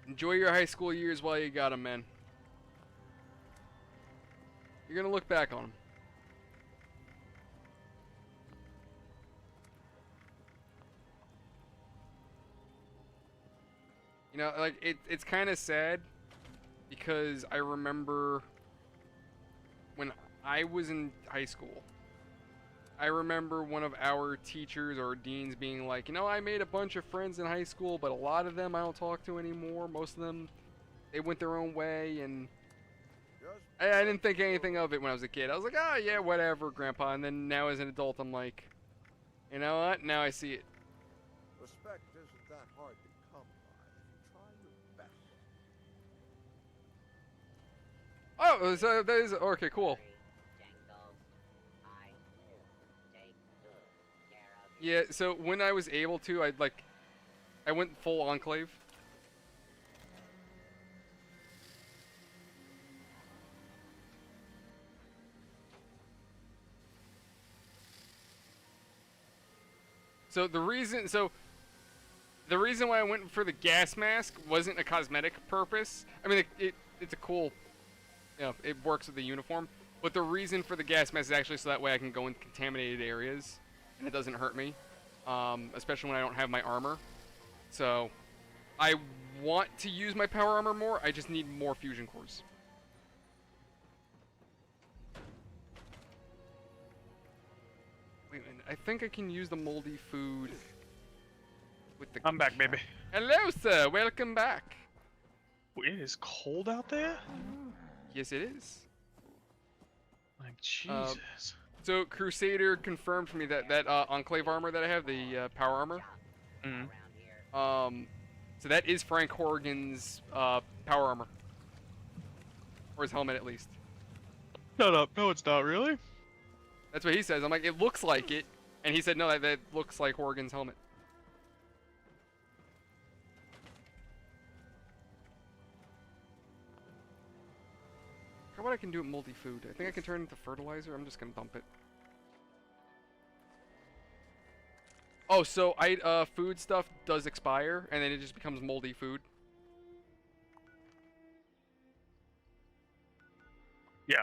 Enjoy your high school years while you got 'em, man. You're gonna look back on them. You know, like, it's kind of sad because I remember when I was in high school, I remember one of our teachers or deans being like, you know, I made a bunch of friends in high school, but a lot of them I don't talk to anymore. Most of them, they went their own way, and I didn't think anything of it when I was a kid. I was like, oh, yeah, whatever, Grandpa. And then now as an adult, I'm like, you know what? Now I see it. Respect isn't that hard to come by if you try your best. Oh, so that is, okay, cool. Yeah, so when I was able to, I went full Enclave. So the reason why I went for the gas mask wasn't a cosmetic purpose. I mean, it's a cool, you know, it works with the uniform. But the reason for the gas mask is actually so that way I can go in contaminated areas and it doesn't hurt me, especially when I don't have my armor. So I want to use my power armor more. I just need more fusion cores. Wait a minute, I think I can use the moldy food with the... I'm back, baby. Hello, sir. Welcome back. It is cold out there? Yes, it is. Like, Jesus. So, Crusader confirmed for me that Enclave armor that I have, the power armor. Mm-hmm. So that is Frank Horrigan's power armor. Or his helmet, at least. Shut up. No, it's not, really? That's what he says. I'm like, it looks like it. And he said, no, that looks like Horrigan's helmet. How about I can do it multi-food? I think I can turn it into fertilizer. I'm just gonna dump it. Oh, so food stuff does expire, and then it just becomes moldy food. Yeah.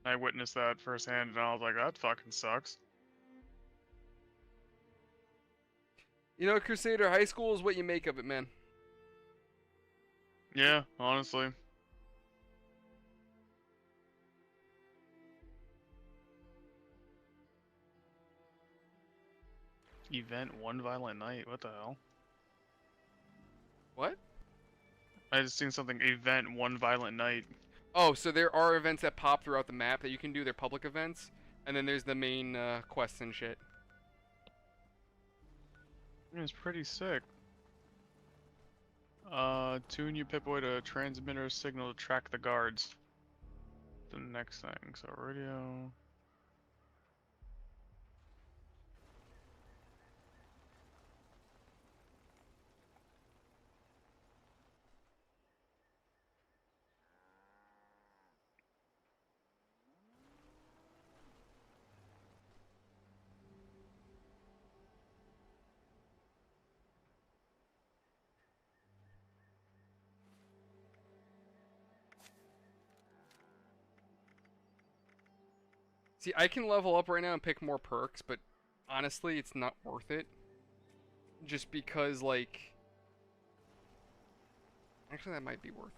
I witnessed that firsthand, and I was like, that fucking sucks. You know, Crusader, high school is what you make of it, man. Yeah, honestly. Event one violent night. What the hell? What? I just seen something. Event one violent night. Oh, so there are events that pop throughout the map that you can do. They're public events, and then there's the main quests and shit. It's pretty sick. Tune your Pip-Boy to transmitter signal to track the guards. The next thing. So radio. See, I can level up right now and pick more perks, but honestly, it's not worth it. Just because, like... Actually, that might be worth.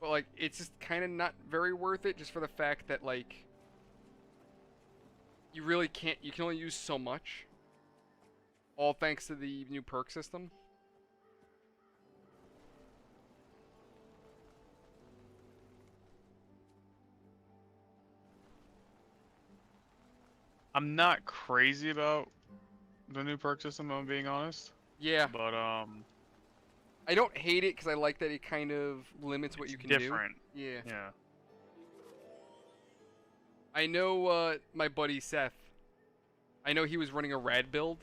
But, like, it's just kind of not very worth it, just for the fact that, like... You really can't... You can only use so much. All thanks to the new perk system. I'm not crazy about the new perk system, if I'm being honest. Yeah. But, I don't hate it, because I like that it kind of limits what you can different. do. Yeah. Yeah. I know, my buddy Seth. I know he was running a rad build,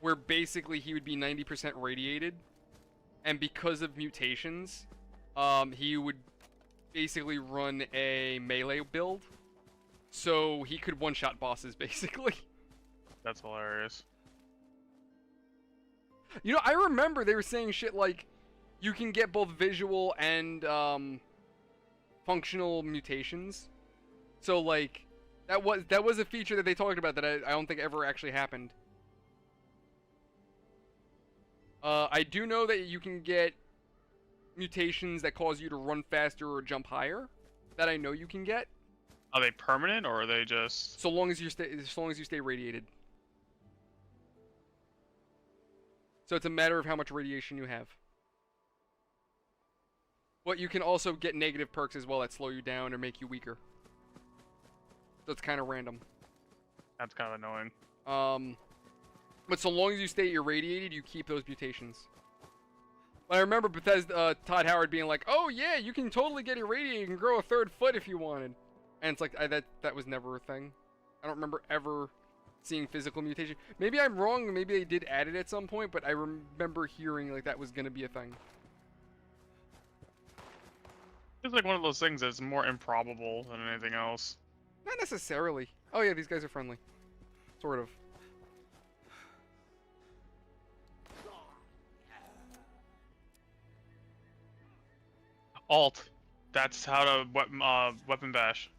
where basically he would be 90% radiated, and because of mutations, he would basically run a melee build, so he could one-shot bosses, basically. That's hilarious. You know, I remember they were saying shit like, you can get both visual and functional mutations. So like, that was a feature that they talked about that I don't think ever actually happened. I do know that you can get mutations that cause you to run faster or jump higher. That I know you can get. Are they permanent or are they just? So long as you stay radiated. So it's a matter of how much radiation you have. But you can also get negative perks as well that slow you down or make you weaker. So it's kind of random. That's kind of annoying. But so long as you stay irradiated, you keep those mutations. But I remember Bethesda, Todd Howard being like, "Oh yeah, you can totally get irradiated and grow a 3rd foot if you wanted." And it's like that was never a thing. I don't remember ever seeing physical mutation. Maybe I'm wrong. Maybe they did add it at some point, but I remember hearing like that was gonna be a thing. It's like one of those things that's more improbable than anything else. Not necessarily. Oh yeah, these guys are friendly. Sort of. Alt. That's how to weapon bash.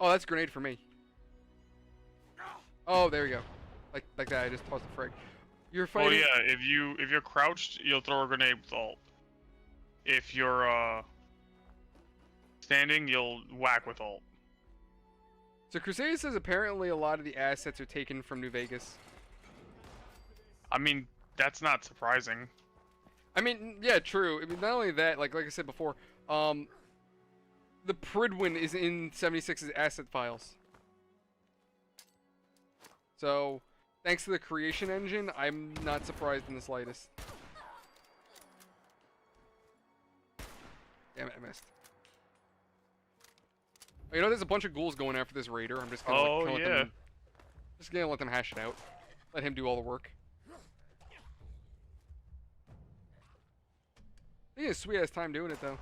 Oh, that's a grenade for me. Oh, there you go. Like that. I just tossed a frag. You're Oh fighting. yeah, if you're crouched, you'll throw a grenade with alt. If you're standing, you'll whack with alt. So Crusader says apparently a lot of the assets are taken from New Vegas. I mean, that's not surprising. I mean, yeah, true. I mean, not only that, like I said before, the Pridwin is in 76's asset files. So, thanks to the creation engine, I'm not surprised in the slightest. Damn it, I missed. Oh, you know, there's a bunch of ghouls going after this raider. I'm just gonna, just gonna let them hash it out. Let him do all the work. He had a sweet ass time doing it though.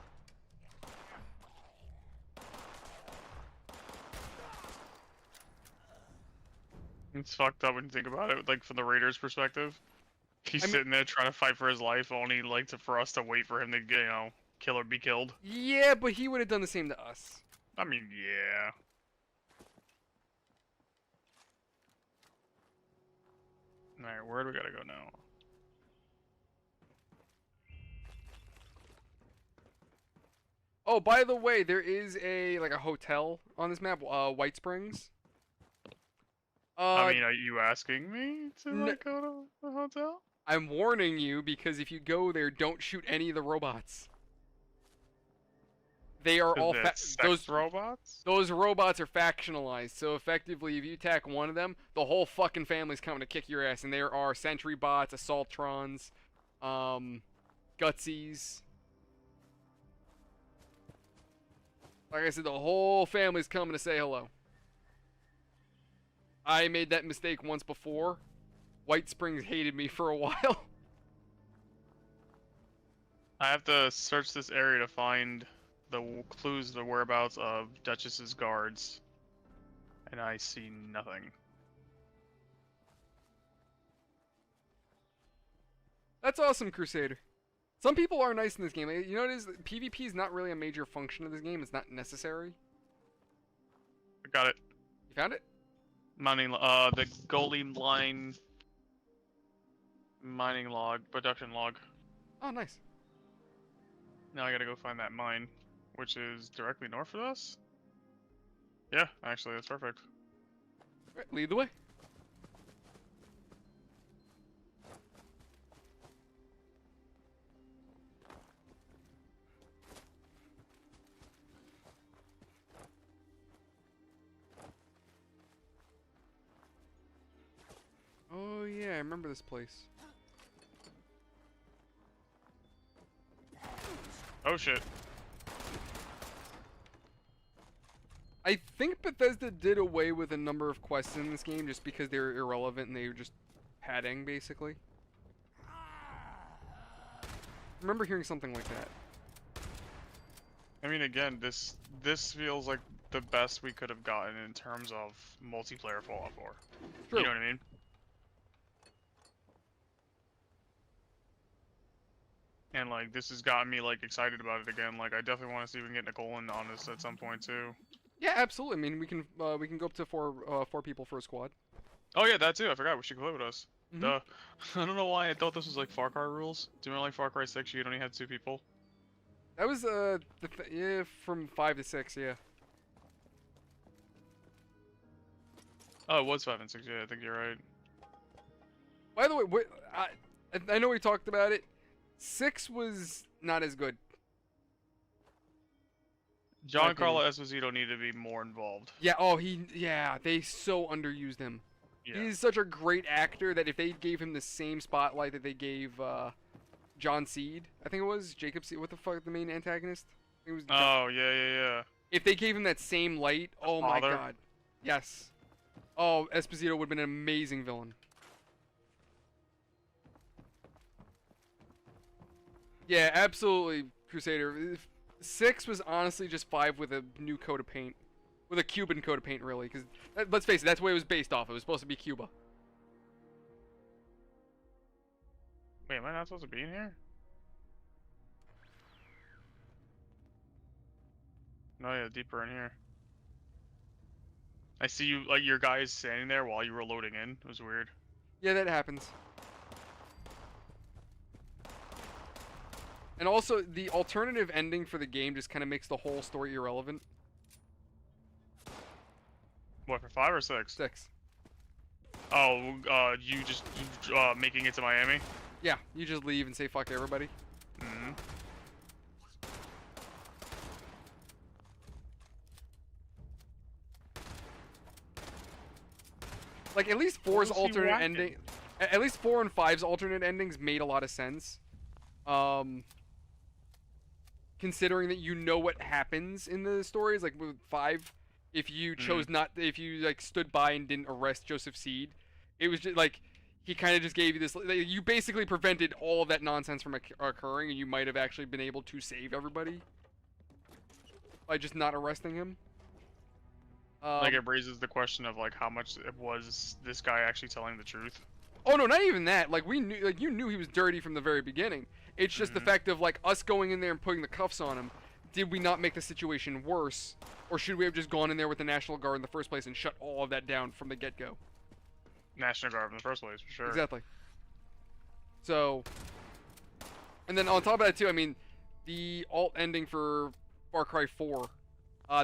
It's fucked up when you think about it, like from the Raiders' perspective. He's sitting there trying to fight for his life, only like for us to wait for him to get, kill or be killed. Yeah, but he would have done the same to us. I mean, yeah. Alright, where do we gotta go now? Oh, by the way, there is a hotel on this map, White Springs. I mean, are you asking me to go to the hotel? I'm warning you because if you go there, don't shoot any of the robots. They are all those robots. Those robots are factionalized, so effectively, if you attack one of them, the whole fucking family's coming to kick your ass. And there are sentry bots, assaultrons, gutsies. Like I said, the whole family's coming to say hello. I made that mistake once before. White Springs hated me for a while. I have to search this area to find the clues, the whereabouts of Duchess's guards. And I see nothing. That's awesome, Crusader. Some people are nice in this game. You know what it is? PvP is not really a major function of this game. It's not necessary. I got it. You found it? The goalie line mining log, production log. Oh, nice. Now I gotta go find that mine, which is directly north of us. Yeah, actually, that's perfect. Right, lead the way. Oh yeah, I remember this place. Oh shit. I think Bethesda did away with a number of quests in this game just because they were irrelevant and they were just padding, basically. I remember hearing something like that. I mean, again, this feels like the best we could have gotten in terms of multiplayer Fallout 4. True. You know what I mean? And like this has gotten me like excited about it again. Like I definitely want to see if we can get Nicole in on this at some point too. Yeah, absolutely. I mean, we can go up to four people for a squad. Oh yeah, that too. I forgot we should play with us. Mhm. Duh. I don't know why I thought this was like Far Cry rules. Do you remember like Far Cry 6? You only had 2 people. That was yeah, from 5 to 6, yeah. Oh, it was 5 and 6. Yeah, I think you're right. By the way, I know we talked about it. 6 was not as good. Giancarlo Esposito needed to be more involved. Yeah. Yeah. They so underused him. Yeah. He's such a great actor that if they gave him the same spotlight that they gave John Seed, I think it was Jacob Seed. What the fuck, the main antagonist? I think it was Oh yeah. If they gave him that same light, oh my father? god. Yes. Oh, Esposito would have been an amazing villain. Yeah, absolutely, Crusader. 6 was honestly just 5 with a new coat of paint. With a Cuban coat of paint, really. Because, let's face it, that's what it was based off. It was supposed to be Cuba. Wait, am I not supposed to be in here? No, yeah, deeper in here. I see you, like, your guy is standing there while you were loading in. It was weird. Yeah, that happens. And also, the alternative ending for the game just kind of makes the whole story irrelevant. What, for 5 or 6? 6. Oh, you just making it to Miami? Yeah, you just leave and say fuck everybody. Mm-hmm. Like, at least 4's alternate ending... At least 4 and 5's alternate endings made a lot of sense. Considering that you know what happens in the stories, like with 5, if you chose not, if you like stood by and didn't arrest Joseph Seed, it was just like he kind of just gave you this. Like, you basically prevented all of that nonsense from occurring, and you might have actually been able to save everybody by just not arresting him. Like it raises the question of like how much it was this guy actually telling the truth. Oh no, not even that. Like we knew, like you knew he was dirty from the very beginning. It's just the fact of like us going in there and putting the cuffs on him. Did we not make the situation worse, or should we have just gone in there with the National Guard in the first place and shut all of that down from the get-go? National Guard in the first place, for sure. Exactly. So, and then on top of that too, I mean, the alt ending for Far Cry 4,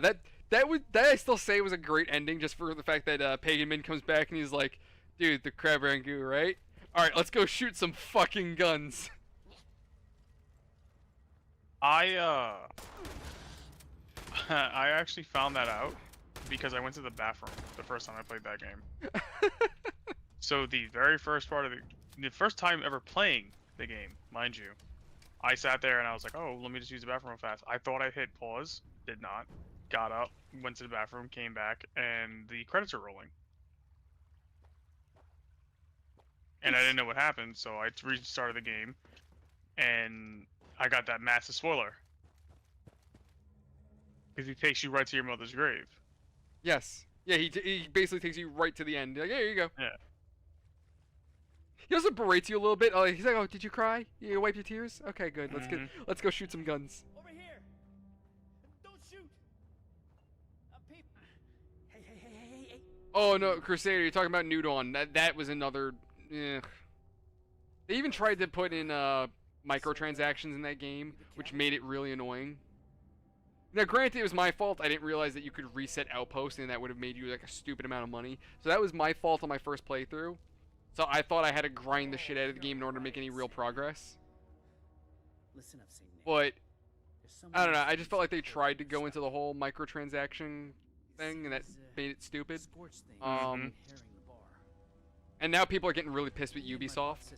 that I still say was a great ending, just for the fact that Pagan Min comes back and he's like, dude, the crab rangoon, right? All right, let's go shoot some fucking guns. I actually found that out because I went to the bathroom the first time I played that game. So the very first part of the first time ever playing the game, mind you, I sat there and I was like, oh, let me just use the bathroom real fast. I thought I hit pause, did not. Got up, went to the bathroom, came back, and the credits are rolling. And I didn't know what happened, so I restarted the game, and I got that massive spoiler. Because he takes you right to your mother's grave. Yes. Yeah, he basically takes you right to the end. Like, yeah, here you go. Yeah. He also berates you a little bit. He's like, "Oh, did you cry? You wipe your tears? Okay, good. Let's go shoot some guns." Over here! Don't shoot! People. Hey. Oh no, Crusader, you're talking about New Dawn. That was another. They even tried to put in microtransactions in that game, which made it really annoying. Now, granted, it was my fault. I didn't realize that you could reset outposts, and that would have made you like a stupid amount of money. So that was my fault on my first playthrough. So I thought I had to grind the shit out of the game in order to make any real progress. But I don't know. I just felt like they tried to go into the whole microtransaction thing, and that made it stupid. And now people are getting really pissed with Ubisoft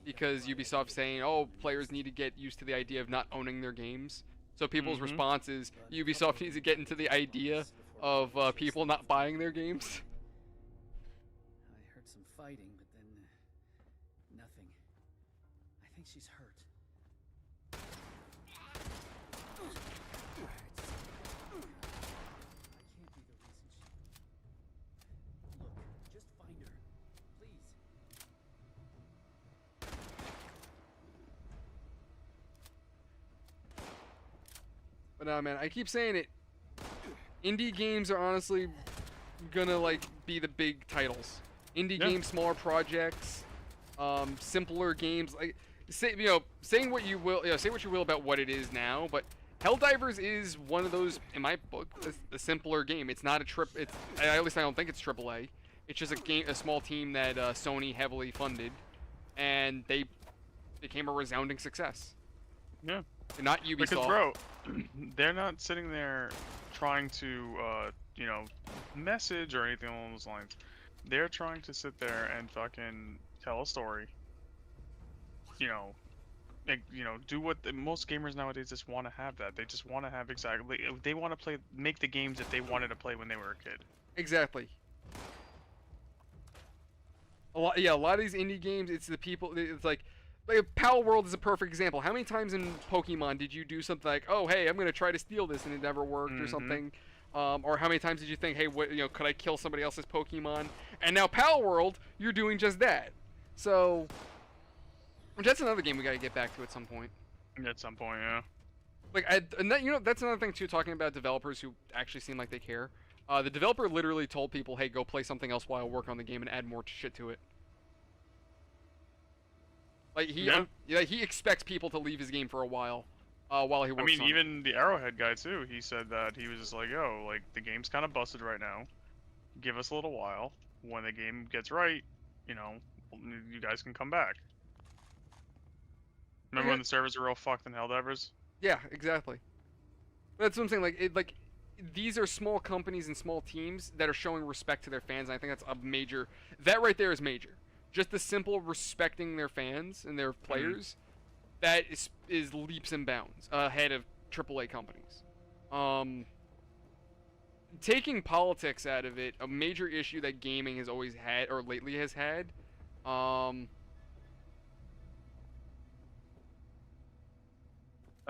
because Ubisoft's saying, "Oh, players need to get used to the idea of not owning their games." So people's response is, Ubisoft needs to get into the idea of people not buying their games. I heard some fighting, but then nothing. I think she's hurt. I But nah, man, I keep saying it. Indie games are honestly gonna like be the big titles. Indie games, smaller projects, simpler games. Like, saying what you will, say what you will about what it is now, but Helldivers is one of those, in my book, a simpler game. It's not a at least I don't think it's AAA. It's just a small team that Sony heavily funded, and they became a resounding success. Yeah. And not Ubisoft. Because, bro, they're not sitting there trying to, message or anything along those lines. They're trying to sit there and fucking tell a story. Do what most gamers nowadays just want to have. That they just want to have exactly. They want to make the games that they wanted to play when they were a kid. Exactly. A lot of these indie games, it's the people. It's like Pal World is a perfect example. How many times in Pokemon did you do something like, oh hey, I'm gonna try to steal this and it never worked or something? Or how many times did you think, hey, could I kill somebody else's Pokemon? And now Pal World, you're doing just that. So, that's another game we gotta get back to at some point. At some point, yeah. That's another thing too. Talking about developers who actually seem like they care. The developer literally told people, hey, go play something else while I work on the game and add more shit to it. Like he expects people to leave his game for a while he works on it. I mean, even the Arrowhead guy too. He said that he was just like, yo, like the game's kind of busted right now. Give us a little while. When the game gets right, you guys can come back. Remember when the servers were all fucked in Helldivers? Yeah, exactly. That's what I'm saying. These are small companies and small teams that are showing respect to their fans, and I think that's a major. That right there is major. Just the simple respecting their fans and their players, that is leaps and bounds ahead of AAA companies. Taking politics out of it, a major issue that gaming has always had, or lately has had. I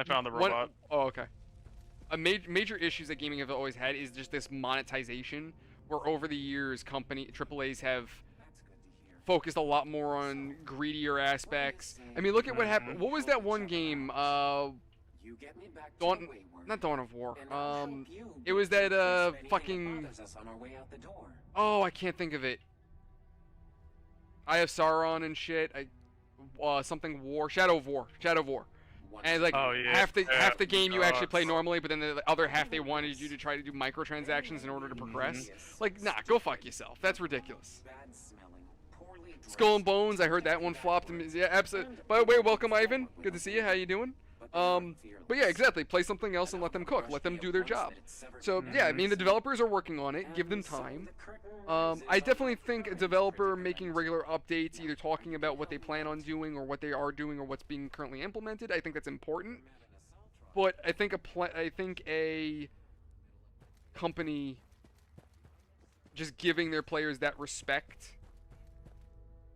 found the robot. Oh, okay. A major issues that gaming have always had is just this monetization, where over the years, AAAs have focused a lot more on greedier aspects. I mean, look at what happened. What was that one game? Not Dawn of War. It was that fucking. Oh, I can't think of it. I have Sauron and shit. Something War. Shadow of War. And half the game you actually play normally, but then the other half they wanted you to try to do microtransactions in order to progress. Nah, go fuck yourself. That's ridiculous. Skull and Bones, I heard that one flopped. Yeah, absolutely. By the way, welcome Ivan. Good to see you. How you doing? But yeah, exactly. Play something else and let them cook. Let them do their job. So yeah, I mean the developers are working on it. Give them time. I definitely think a developer making regular updates, either talking about what they plan on doing or what they are doing or what's being currently implemented, I think that's important. But I think a company just giving their players that respect,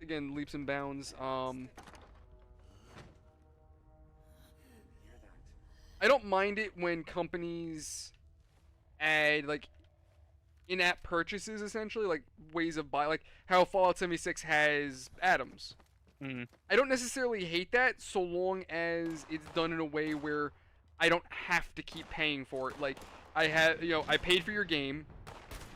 again, leaps and bounds. I don't mind it when companies add in-app purchases, essentially, ways of buy, how Fallout 76 has atoms. I don't necessarily hate that, so long as it's done in a way where I don't have to keep paying for it. I paid for your game.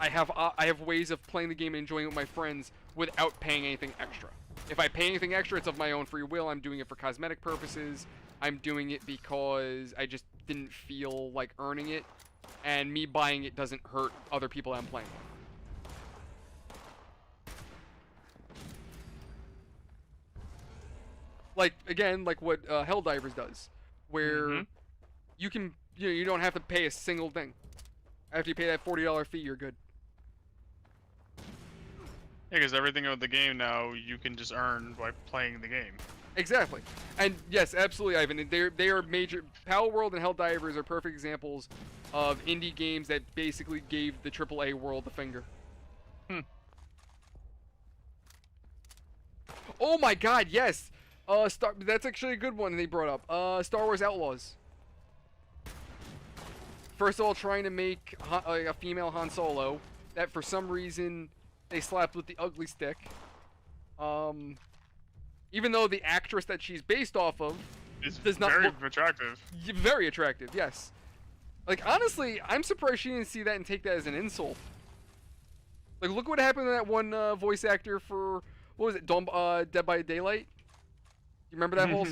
I have ways of playing the game and enjoying it with my friends without paying anything extra. If I pay anything extra, it's of my own free will. I'm doing it for cosmetic purposes. I'm doing it because I just didn't feel like earning it, and me buying it doesn't hurt other people I'm playing with. Again, what Helldivers does, where you can, you don't have to pay a single thing. After you pay that $40 fee, you're good. Yeah, because everything of the game now you can just earn by playing the game. Exactly. And yes, absolutely, Ivan. They are major. Pal World and Helldivers are perfect examples of indie games that basically gave the AAA world the finger. Oh my God, yes. That's actually a good one they brought up. Star Wars Outlaws. First of all, trying to make a female Han Solo that for some reason they slapped with the ugly stick. Even though the actress that she's based off of does not very attractive. Very attractive, yes. Like, honestly, I'm surprised she didn't see that and take that as an insult. Like, look what happened to that one voice actor for, what was it, Dead by Daylight? You remember that whole?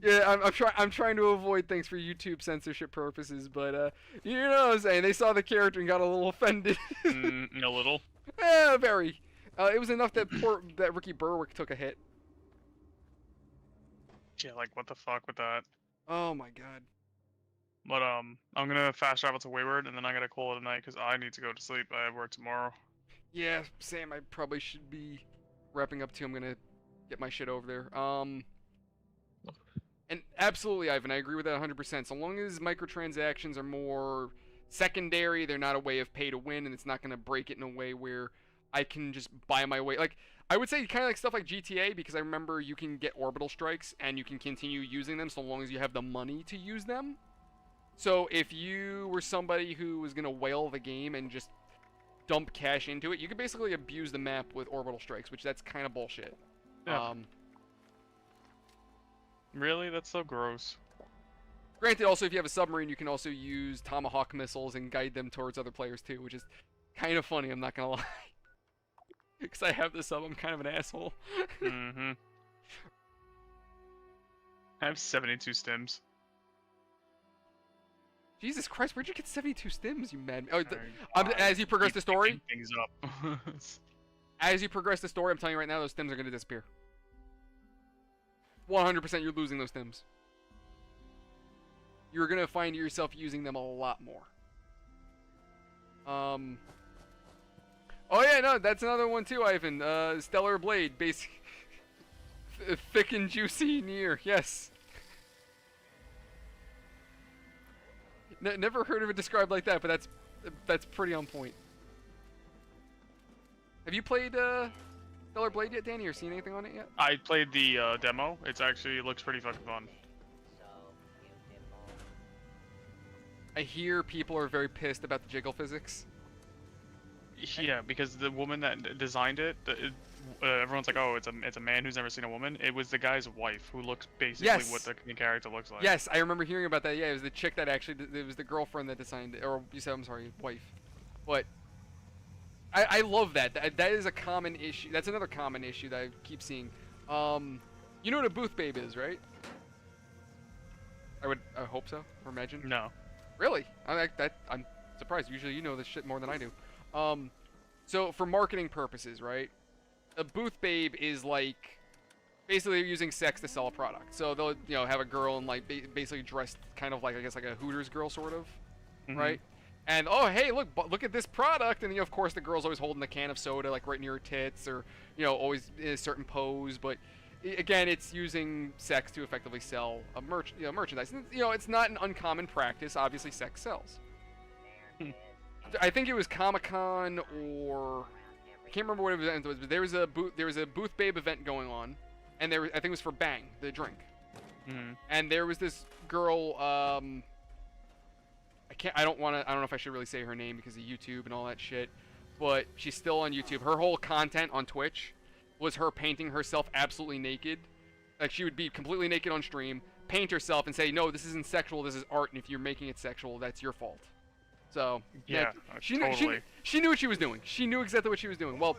Yeah, I'm trying to avoid things for YouTube censorship purposes, but you know what I'm saying. They saw the character and got a little offended. A little. Yeah, very. It was enough that that Ricky Berwick took a hit. Yeah, like what the fuck with that? Oh my god. But I'm gonna fast travel to Wayward and then I gotta call it a night because I need to go to sleep. I have work tomorrow. Yeah, Sam, I probably should be wrapping up too. I'm gonna get my shit over there. And absolutely, Ivan, I agree with that 100%. So long as microtransactions are more secondary, they're not a way of pay to win, and it's not gonna break it in a way where I can just buy my way. Like, I would say kind of like stuff like GTA, because I remember you can get orbital strikes and you can continue using them so long as you have the money to use them. So if you were somebody who was gonna whale the game and just dump cash into it, you could basically abuse the map with orbital strikes, which that's kind of bullshit. Yeah. Really? That's so gross. Granted, also, if you have a submarine, you can also use Tomahawk missiles and guide them towards other players, too, which is kind of funny, I'm not gonna lie. Because I have this sub, I'm kind of an asshole. Mm-hmm. I have 72 stims. Jesus Christ, where'd you get 72 stims, you mad... Oh, I as you progress keep the story... picking things up. As you progress the story, I'm telling you right now, those stims are gonna disappear. 100% you're losing those stims. You're gonna find yourself using them a lot more. Oh yeah, no, that's another one too, Ivan. Stellar Blade, basic, thick and juicy near. Yes. Never heard of it described like that, but that's pretty on point. Have you played Stellar Blade yet, Danny, or seen anything on it yet? I played the demo. It looks pretty fucking fun. I hear people are very pissed about the jiggle physics. Yeah, because the woman that designed it, everyone's like, oh, it's a man who's never seen a woman. It was the guy's wife who looks basically what the character looks like. Yes, I remember hearing about that. Yeah, it was the chick that actually, it was the girlfriend that designed it, or you said, I'm sorry, wife. But I love that. That is a common issue. That's another common issue that I keep seeing. You know what a booth babe is, right? I hope so, or imagine. No. Really? I'm surprised. Usually you know this shit more than I do. So for marketing purposes, right? A booth babe is like basically using sex to sell a product. So they'll have a girl and like basically dressed kind of like, I guess, like a Hooters girl sort of, right? And oh hey, look at this product, and of course the girl's always holding the can of soda like right near her tits, or always in a certain pose. But again, it's using sex to effectively sell a merchandise. And, it's not an uncommon practice. Obviously, sex sells. I think it was Comic-Con, or I can't remember what event it was, but there was a booth babe event going on, and I think it was for Bang, the drink. And there was this girl. I don't know if I should really say her name because of YouTube and all that shit, but she's still on YouTube. Her whole content on Twitch was her painting herself absolutely naked. Like, she would be completely naked on stream, paint herself, and say, no, this isn't sexual, this is art, and if you're making it sexual, that's your fault. So, yeah, she totally. She knew what she was doing. She knew exactly what she was doing. Well,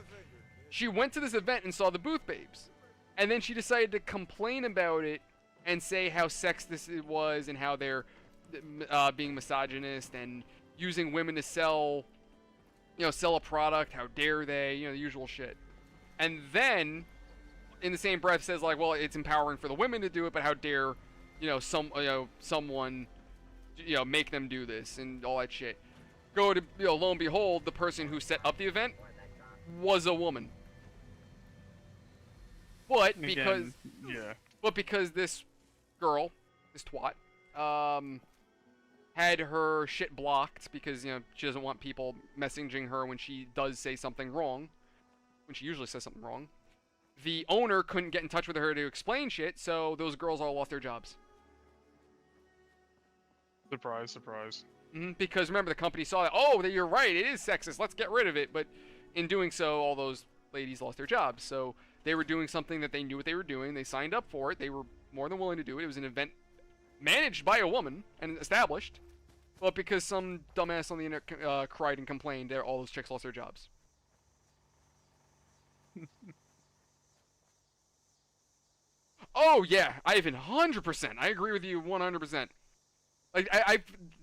she went to this event and saw the booth babes, and then she decided to complain about it and say how sexist it was and how they're being misogynist and using women to sell a product. How dare they? The usual shit. And then, in the same breath, says like, well, it's empowering for the women to do it, but how dare, someone, make them do this and all that shit. Go to, lo and behold, the person who set up the event was a woman. But because this girl, this twat, had her shit blocked because she doesn't want people messaging her when she does say something wrong, when she usually says something wrong. The owner couldn't get in touch with her to explain shit, so those girls all lost their jobs. Surprise, surprise. Because remember, the company saw that, oh, you're right, it is sexist, let's get rid of it. But in doing so, all those ladies lost their jobs. So they were doing something that they knew what they were doing. They signed up for it. They were more than willing to do it. It was an event managed by a woman and established. But because some dumbass on the internet cried and complained that all those chicks lost their jobs. Oh yeah, Ivan, 100%. I agree with you 100%. Like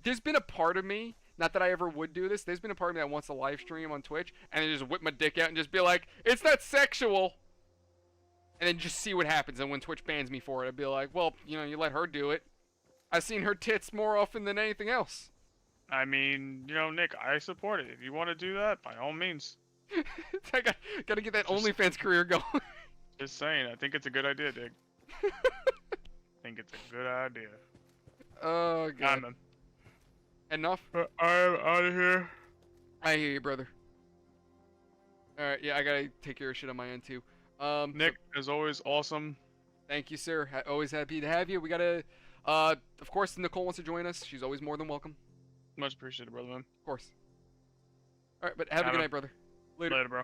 there's been a part of me, not that I ever would do this. There's been a part of me that wants to live stream on Twitch and then just whip my dick out and just be like, "It's not sexual," and then just see what happens. And when Twitch bans me for it, I'd be like, "Well, you know, you let her do it. I've seen her tits more often than anything else." I mean, you know, Nick, I support it. If you want to do that, by all means. I gotta get that OnlyFans career going. Just saying, I think it's a good idea, Dick. I think it's a good idea. Oh god. Man. Enough? I am out of here. I hear you, brother. Alright, yeah, I gotta take care of shit on my end too. Nick, as always, awesome. Thank you, sir. Always happy to have you. We gotta, of course, Nicole wants to join us. She's always more than welcome. Much appreciated, brother, man. Of course. Alright, but have a good night, brother. Later, bro.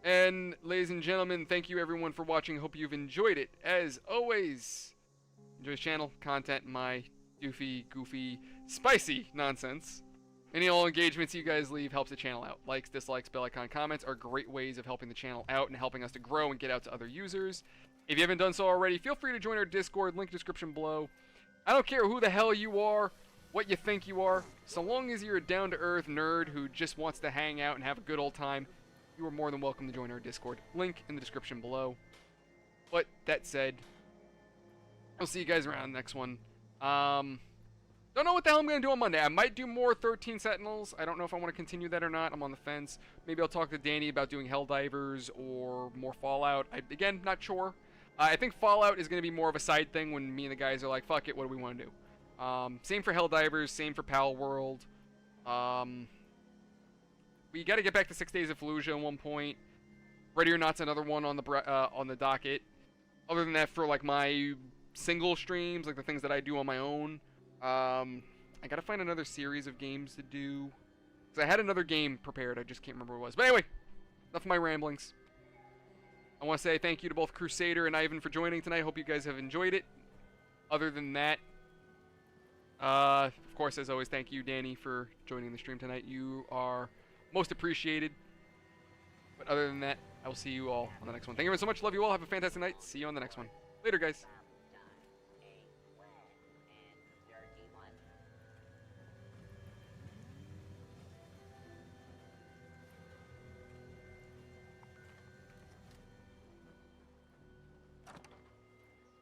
And, ladies and gentlemen, thank you everyone for watching. Hope you've enjoyed it. As always, enjoy this channel, content, my doofy, goofy, spicy nonsense. Any all engagements you guys leave helps the channel out. Likes, dislikes, bell icon, comments are great ways of helping the channel out and helping us to grow and get out to other users. If you haven't done so already, feel free to join our Discord, link description below. I don't care who the hell you are, what you think you are, so long as you're a down-to-earth nerd who just wants to hang out and have a good old time, you are more than welcome to join our Discord. Link in the description below. But that said, I'll see you guys around the next one. Don't know what the hell I'm going to do on Monday. I might do more 13 Sentinels. I don't know if I want to continue that or not. I'm on the fence. Maybe I'll talk to Danny about doing Helldivers or more Fallout. Again, not sure. I think Fallout is going to be more of a side thing when me and the guys are like, fuck it, what do we want to do? Same for Helldivers, same for Pal World. We got to get back to 6 Days of Fallujah at one point. Ready or Not's another one on the docket. Other than that, for like my single streams, like the things that I do on my own, I gotta find another series of games to do. Because I had another game prepared, I just can't remember what it was. But anyway, enough of my ramblings. I want to say thank you to both Crusader and Ivan for joining tonight. Hope you guys have enjoyed it. Other than that, of course, as always, thank you, Danny, for joining the stream tonight. You are most appreciated. But other than that, I will see you all on the next one. Thank you very so much. Love you all. Have a fantastic night. See you on the next one. Later, guys.